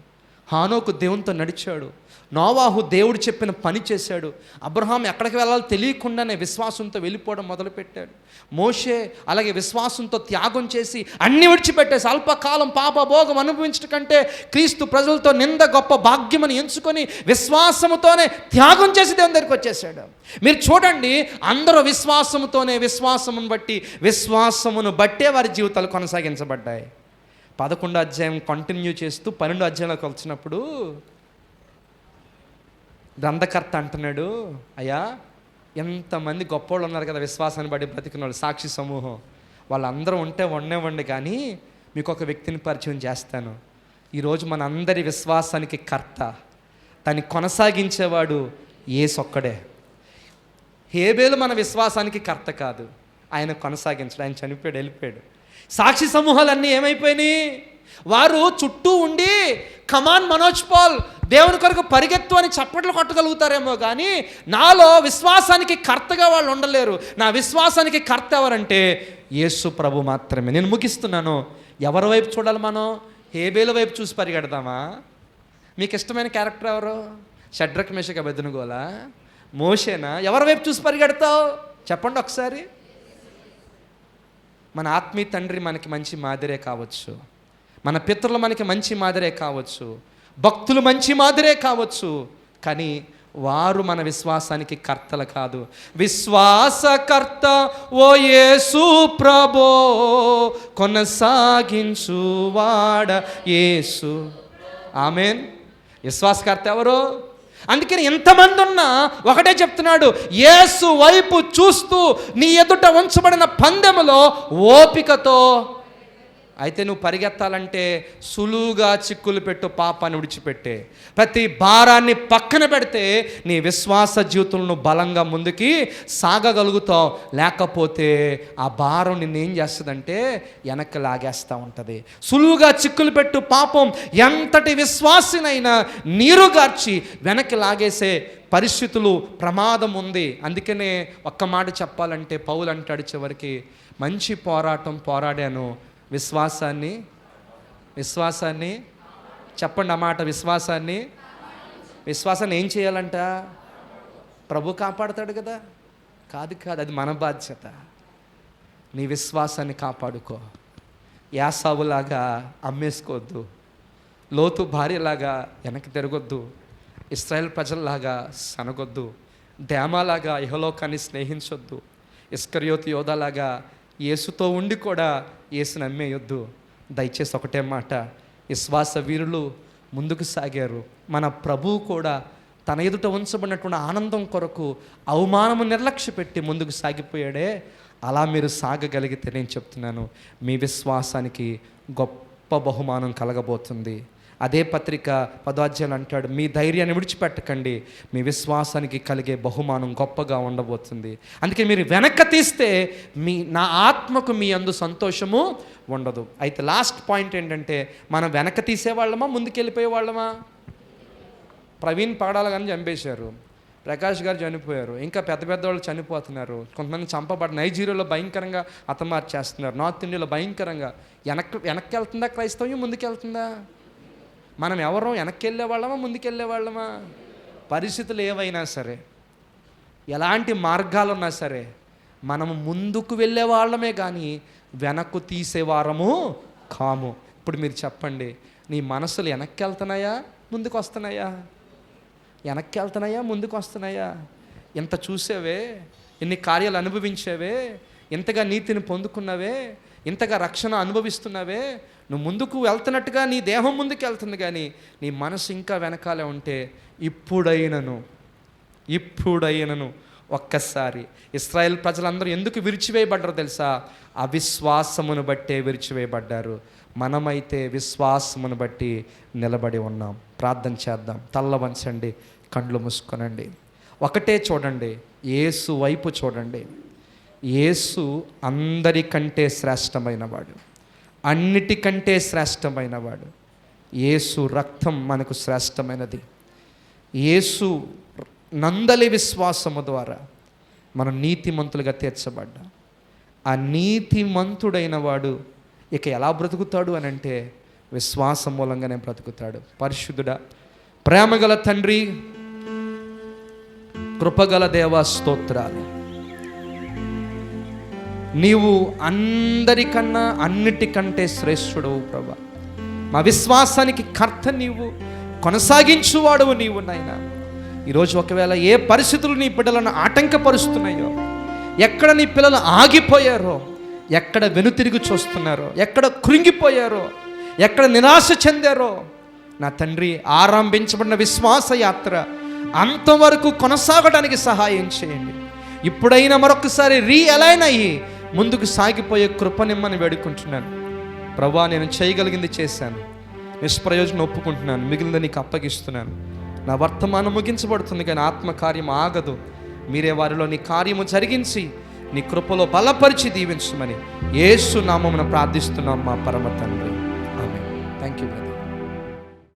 హానోకు దేవునితో నడిచాడు. నోవాహు దేవుడు చెప్పిన పని చేశాడు. అబ్రహాం ఎక్కడికి వెళ్ళాలో తెలియకుండానే విశ్వాసంతో వెళ్ళిపోవడం మొదలుపెట్టాడు. మోషే అలాగే విశ్వాసంతో త్యాగం చేసి అన్ని విడిచిపెట్టేసి అల్పకాలం పాప భోగం అనుభవించడం కంటే క్రీస్తు ప్రజలతో నింద గొప్ప భాగ్యమని ఎంచుకొని విశ్వాసముతోనే త్యాగం చేసి దేవుని దగ్గరికి వచ్చేసాడు. మీరు చూడండి, అందరూ విశ్వాసమును బట్టే వారి జీవితాలు కొనసాగించబడ్డాయి. 11వ అధ్యాయం కంటిన్యూ చేస్తూ 12వ అధ్యాయంలోకి వచ్చినప్పుడు గ్రంథకర్త అంటున్నాడు, అయ్యా ఎంతమంది గొప్పవాళ్ళు ఉన్నారు కదా విశ్వాసాన్ని బట్టి బ్రతికిన వాళ్ళు, సాక్షి సమూహం, వాళ్ళందరూ ఉంటే వండి కానీ మీకు ఒక వ్యక్తిని పరిచయం చేస్తాను. ఈరోజు మన అందరి విశ్వాసానికి కర్త, దాన్ని కొనసాగించేవాడు యేసొక్కడే. హేబేలు మన విశ్వాసానికి కర్త కాదు, ఆయన కొనసాగించడు. ఆయన చనిపోయాడు, వెళ్ళిపోయాడు. సాక్షి సమూహాలన్నీ ఏమైపోయినాయి? వారు చుట్టూ ఉండి కమాన్ మనోజ్ పాల్ దేవుని కొరకు పరిగెత్తు అని చప్పట్లు కొట్టగలుగుతారేమో, కానీ నాలో విశ్వాసానికి కర్తగా వాళ్ళు ఉండలేరు. నా విశ్వాసానికి కర్త ఎవరంటే యేసు ప్రభు మాత్రమే. నేను ముగిస్తున్నాను. ఎవరి వైపు చూడాలి మనం? హేబేలు వైపు చూసి పరిగెడదామా? మీకు ఇష్టమైన క్యారెక్టర్ ఎవరు? షడ్రక్ మేషక్ అబెద్నెగోలా? మోషేనా? ఎవరి వైపు చూసి పరిగెడతావు చెప్పండి ఒకసారి. మన ఆత్మీయ తండ్రి మనకి మంచి మాదిరే కావచ్చు, మన పితరులు మనకి మంచి మాదిరే కావచ్చు, భక్తులు మంచి మాదిరే కావచ్చు, కానీ వారు మన విశ్వాసానికి కర్తలు కాదు. విశ్వాసకర్త ఓ యేసు ప్రభో, కొనసాగించువాడ యేసు. ఆమేన్. విశ్వాసకర్త ఎవరు? అందుకని ఎంతమంది ఉన్నా ఒకటే చెప్తున్నాడు, యేసు వైపు చూస్తూ నీ ఎదుట ఉంచబడిన పందెములో ఓపికతో. అయితే నువ్వు పరిగెత్తాలంటే సులువుగా చిక్కులు పెట్టు, పాపాన్ని విడిచిపెట్టే, ప్రతి భారాన్ని పక్కన పెడితే నీ విశ్వాస జీవితంలో బలంగా ముందుకి సాగగలుగుతావు. లేకపోతే ఆ భారం నిన్నేం చేస్తుందంటే వెనక్కి లాగేస్తూ ఉంటుంది. సులువుగా చిక్కులు పెట్టు పాపం ఎంతటి విశ్వాసినైనా నీరుగార్చి వెనక్కి లాగేసే పరిస్థితులు, ప్రమాదం ఉంది. అందుకనే ఒక్క మాట చెప్పాలంటే పౌలు అంటాడు చివరికి, మంచి పోరాటం పోరాడాను, విశ్వాసాన్ని చెప్పండి అన్నమాట. విశ్వాసాన్ని ఏం చేయాలంట? ప్రభు కాపాడుతాడు కదా. కాదు, అది మన బాధ్యత. నీ విశ్వాసాన్ని కాపాడుకో. యాసావులాగా అమ్మేసుకోవద్దు, లోతు భార్యలాగా వెనక్కి తిరగొద్దు, ఇశ్రాయేల్ ప్రజల్లాగా సనగొద్దు, దేమాలాగా ఇహలోకాన్ని స్నేహించొద్దు, ఇస్కరియోతు యోధాలాగా యేసుతో ఉండి కూడా యేసుని అమ్మేయొద్దు. దయచేసి ఒకటే మాట, విశ్వాస వీరులు ముందుకు సాగారు. మన ప్రభువు కూడా తన ఎదుట ఉంచబడినటువంటి ఆనందం కొరకు అవమానము నిర్లక్ష్య పెట్టి ముందుకు సాగిపోయాడే. అలా మీరు సాగగలిగితే నేను చెప్తున్నాను, మీ విశ్వాసానికి గొప్ప బహుమానం కలగబోతుంది. అదే పత్రిక 10వ అధ్యాయం అంటాడు, మీ ధైర్యాన్ని విడిచిపెట్టకండి, మీ విశ్వాసానికి కలిగే బహుమానం గొప్పగా ఉండబోతుంది. అందుకే మీరు వెనక్కి తీస్తే నా ఆత్మకు మీ అందు సంతోషము ఉండదు. అయితే లాస్ట్ పాయింట్ ఏంటంటే, మనం వెనక్కి తీసేవాళ్ళమా ముందుకెళ్ళిపోయే వాళ్ళమా? ప్రవీణ్ పగడాల కానీ చంపేశారు, ప్రకాష్ గారు చనిపోయారు, ఇంకా పెద్ద పెద్ద వాళ్ళు చనిపోతున్నారు, కొంతమంది చంపబడి నైజీరియాలో భయంకరంగా హతమార్చేస్తున్నారు, నార్త్ ఇండియాలో భయంకరంగా. వెనక్కి వెళ్తుందా క్రైస్తవ్యం, ముందుకెళ్తుందా? మనం ఎవరో వెనక్కి వెళ్ళే వాళ్ళమా ముందుకెళ్ళే వాళ్ళమా? పరిస్థితులు ఏవైనా సరే, ఎలాంటి మార్గాలు ఉన్నా సరే, మనము ముందుకు వెళ్ళే వాళ్ళమే కానీ వెనక్కు తీసేవారము కాము. ఇప్పుడు మీరు చెప్పండి, నీ మనసులు వెనక్కి వెళ్తున్నాయా ముందుకు వస్తున్నాయా? వెనక్కి వెళ్తున్నాయా ముందుకు వస్తున్నాయా? ఎంత చూసావే, ఎన్ని కార్యాలు అనుభవించావే, ఎంతగా నీతిని పొందుకున్నావే, ఇంతగా రక్షణ అనుభవిస్తున్నావే, నువ్వు ముందుకు వెళ్తున్నట్టుగా నీ దేహం ముందుకు వెళ్తుంది కానీ నీ మనసు ఇంకా వెనకాలే ఉంటే ఇప్పుడైనను ఒక్కసారి ఇశ్రాయేల్ ప్రజలందరూ ఎందుకు విరిచివేయబడ్డారో తెలుసా? అవిశ్వాసమును బట్టే విరిచివేయబడ్డారు. మనమైతే విశ్వాసమును బట్టి నిలబడి ఉన్నాం. ప్రార్థన చేద్దాం. తల్ల వంచండి, కండ్లు మూసుకొనండి. ఒకటే చూడండి, యేసు వైపు చూడండి. యేసు అందరికంటే శ్రేష్టమైనవాడు, అన్నిటికంటే శ్రేష్టమైనవాడు. యేసు రక్తం మనకు శ్రేష్టమైనది. యేసు నందలి విశ్వాసము ద్వారా మనం నీతిమంతులుగా తీర్చబడ్డా. ఆ నీతిమంతుడైన వాడు ఇక ఎలా బ్రతుకుతాడు అని అంటే విశ్వాసం మూలంగానే బ్రతుకుతాడు. పరిశుద్ధుడా, ప్రేమగల తండ్రి, కృపగల దేవా, స్తోత్రాలు. నీవు అందరికన్నా అన్నిటికంటే శ్రేష్ఠుడవు ప్రభా. మా విశ్వాసానికి కర్త నీవు, కొనసాగించువాడువు నీవు నాయనా. ఈరోజు ఒకవేళ ఏ పరిస్థితులు నీ బిడ్డలను ఆటంకపరుస్తున్నాయో, ఎక్కడ నీ పిల్లలు ఆగిపోయారో, ఎక్కడ వెనుతిరిగి చూస్తున్నారో, ఎక్కడ కృంగిపోయారో, ఎక్కడ నిరాశ చెందారో, నా తండ్రి ఆరంభించబడిన విశ్వాస యాత్ర అంతవరకు కొనసాగడానికి సహాయం చేయండి. ఇప్పుడైనా మరొకసారి రీఅలైన్ అయ్యి ముందుకు సాగిపోయే కృపనిమ్మని వేడుకుంటున్నాను ప్రభా. నేను చేయగలిగింది చేశాను, నిష్ప్రయోజనం ఒప్పుకుంటున్నాను, మిగిలిన నీకు అప్పగిస్తున్నాను. నా వర్తమానం ముగించబడుతుంది కానీ ఆత్మకార్యం ఆగదు. మీరే వారిలో నీ కార్యము జరిగించి నీ కృపలో బలపరిచి దీవించమని యేసు నామమున ప్రార్థిస్తున్నాం మా పరమ తండ్రి. ఆమేన్. Thank you brother.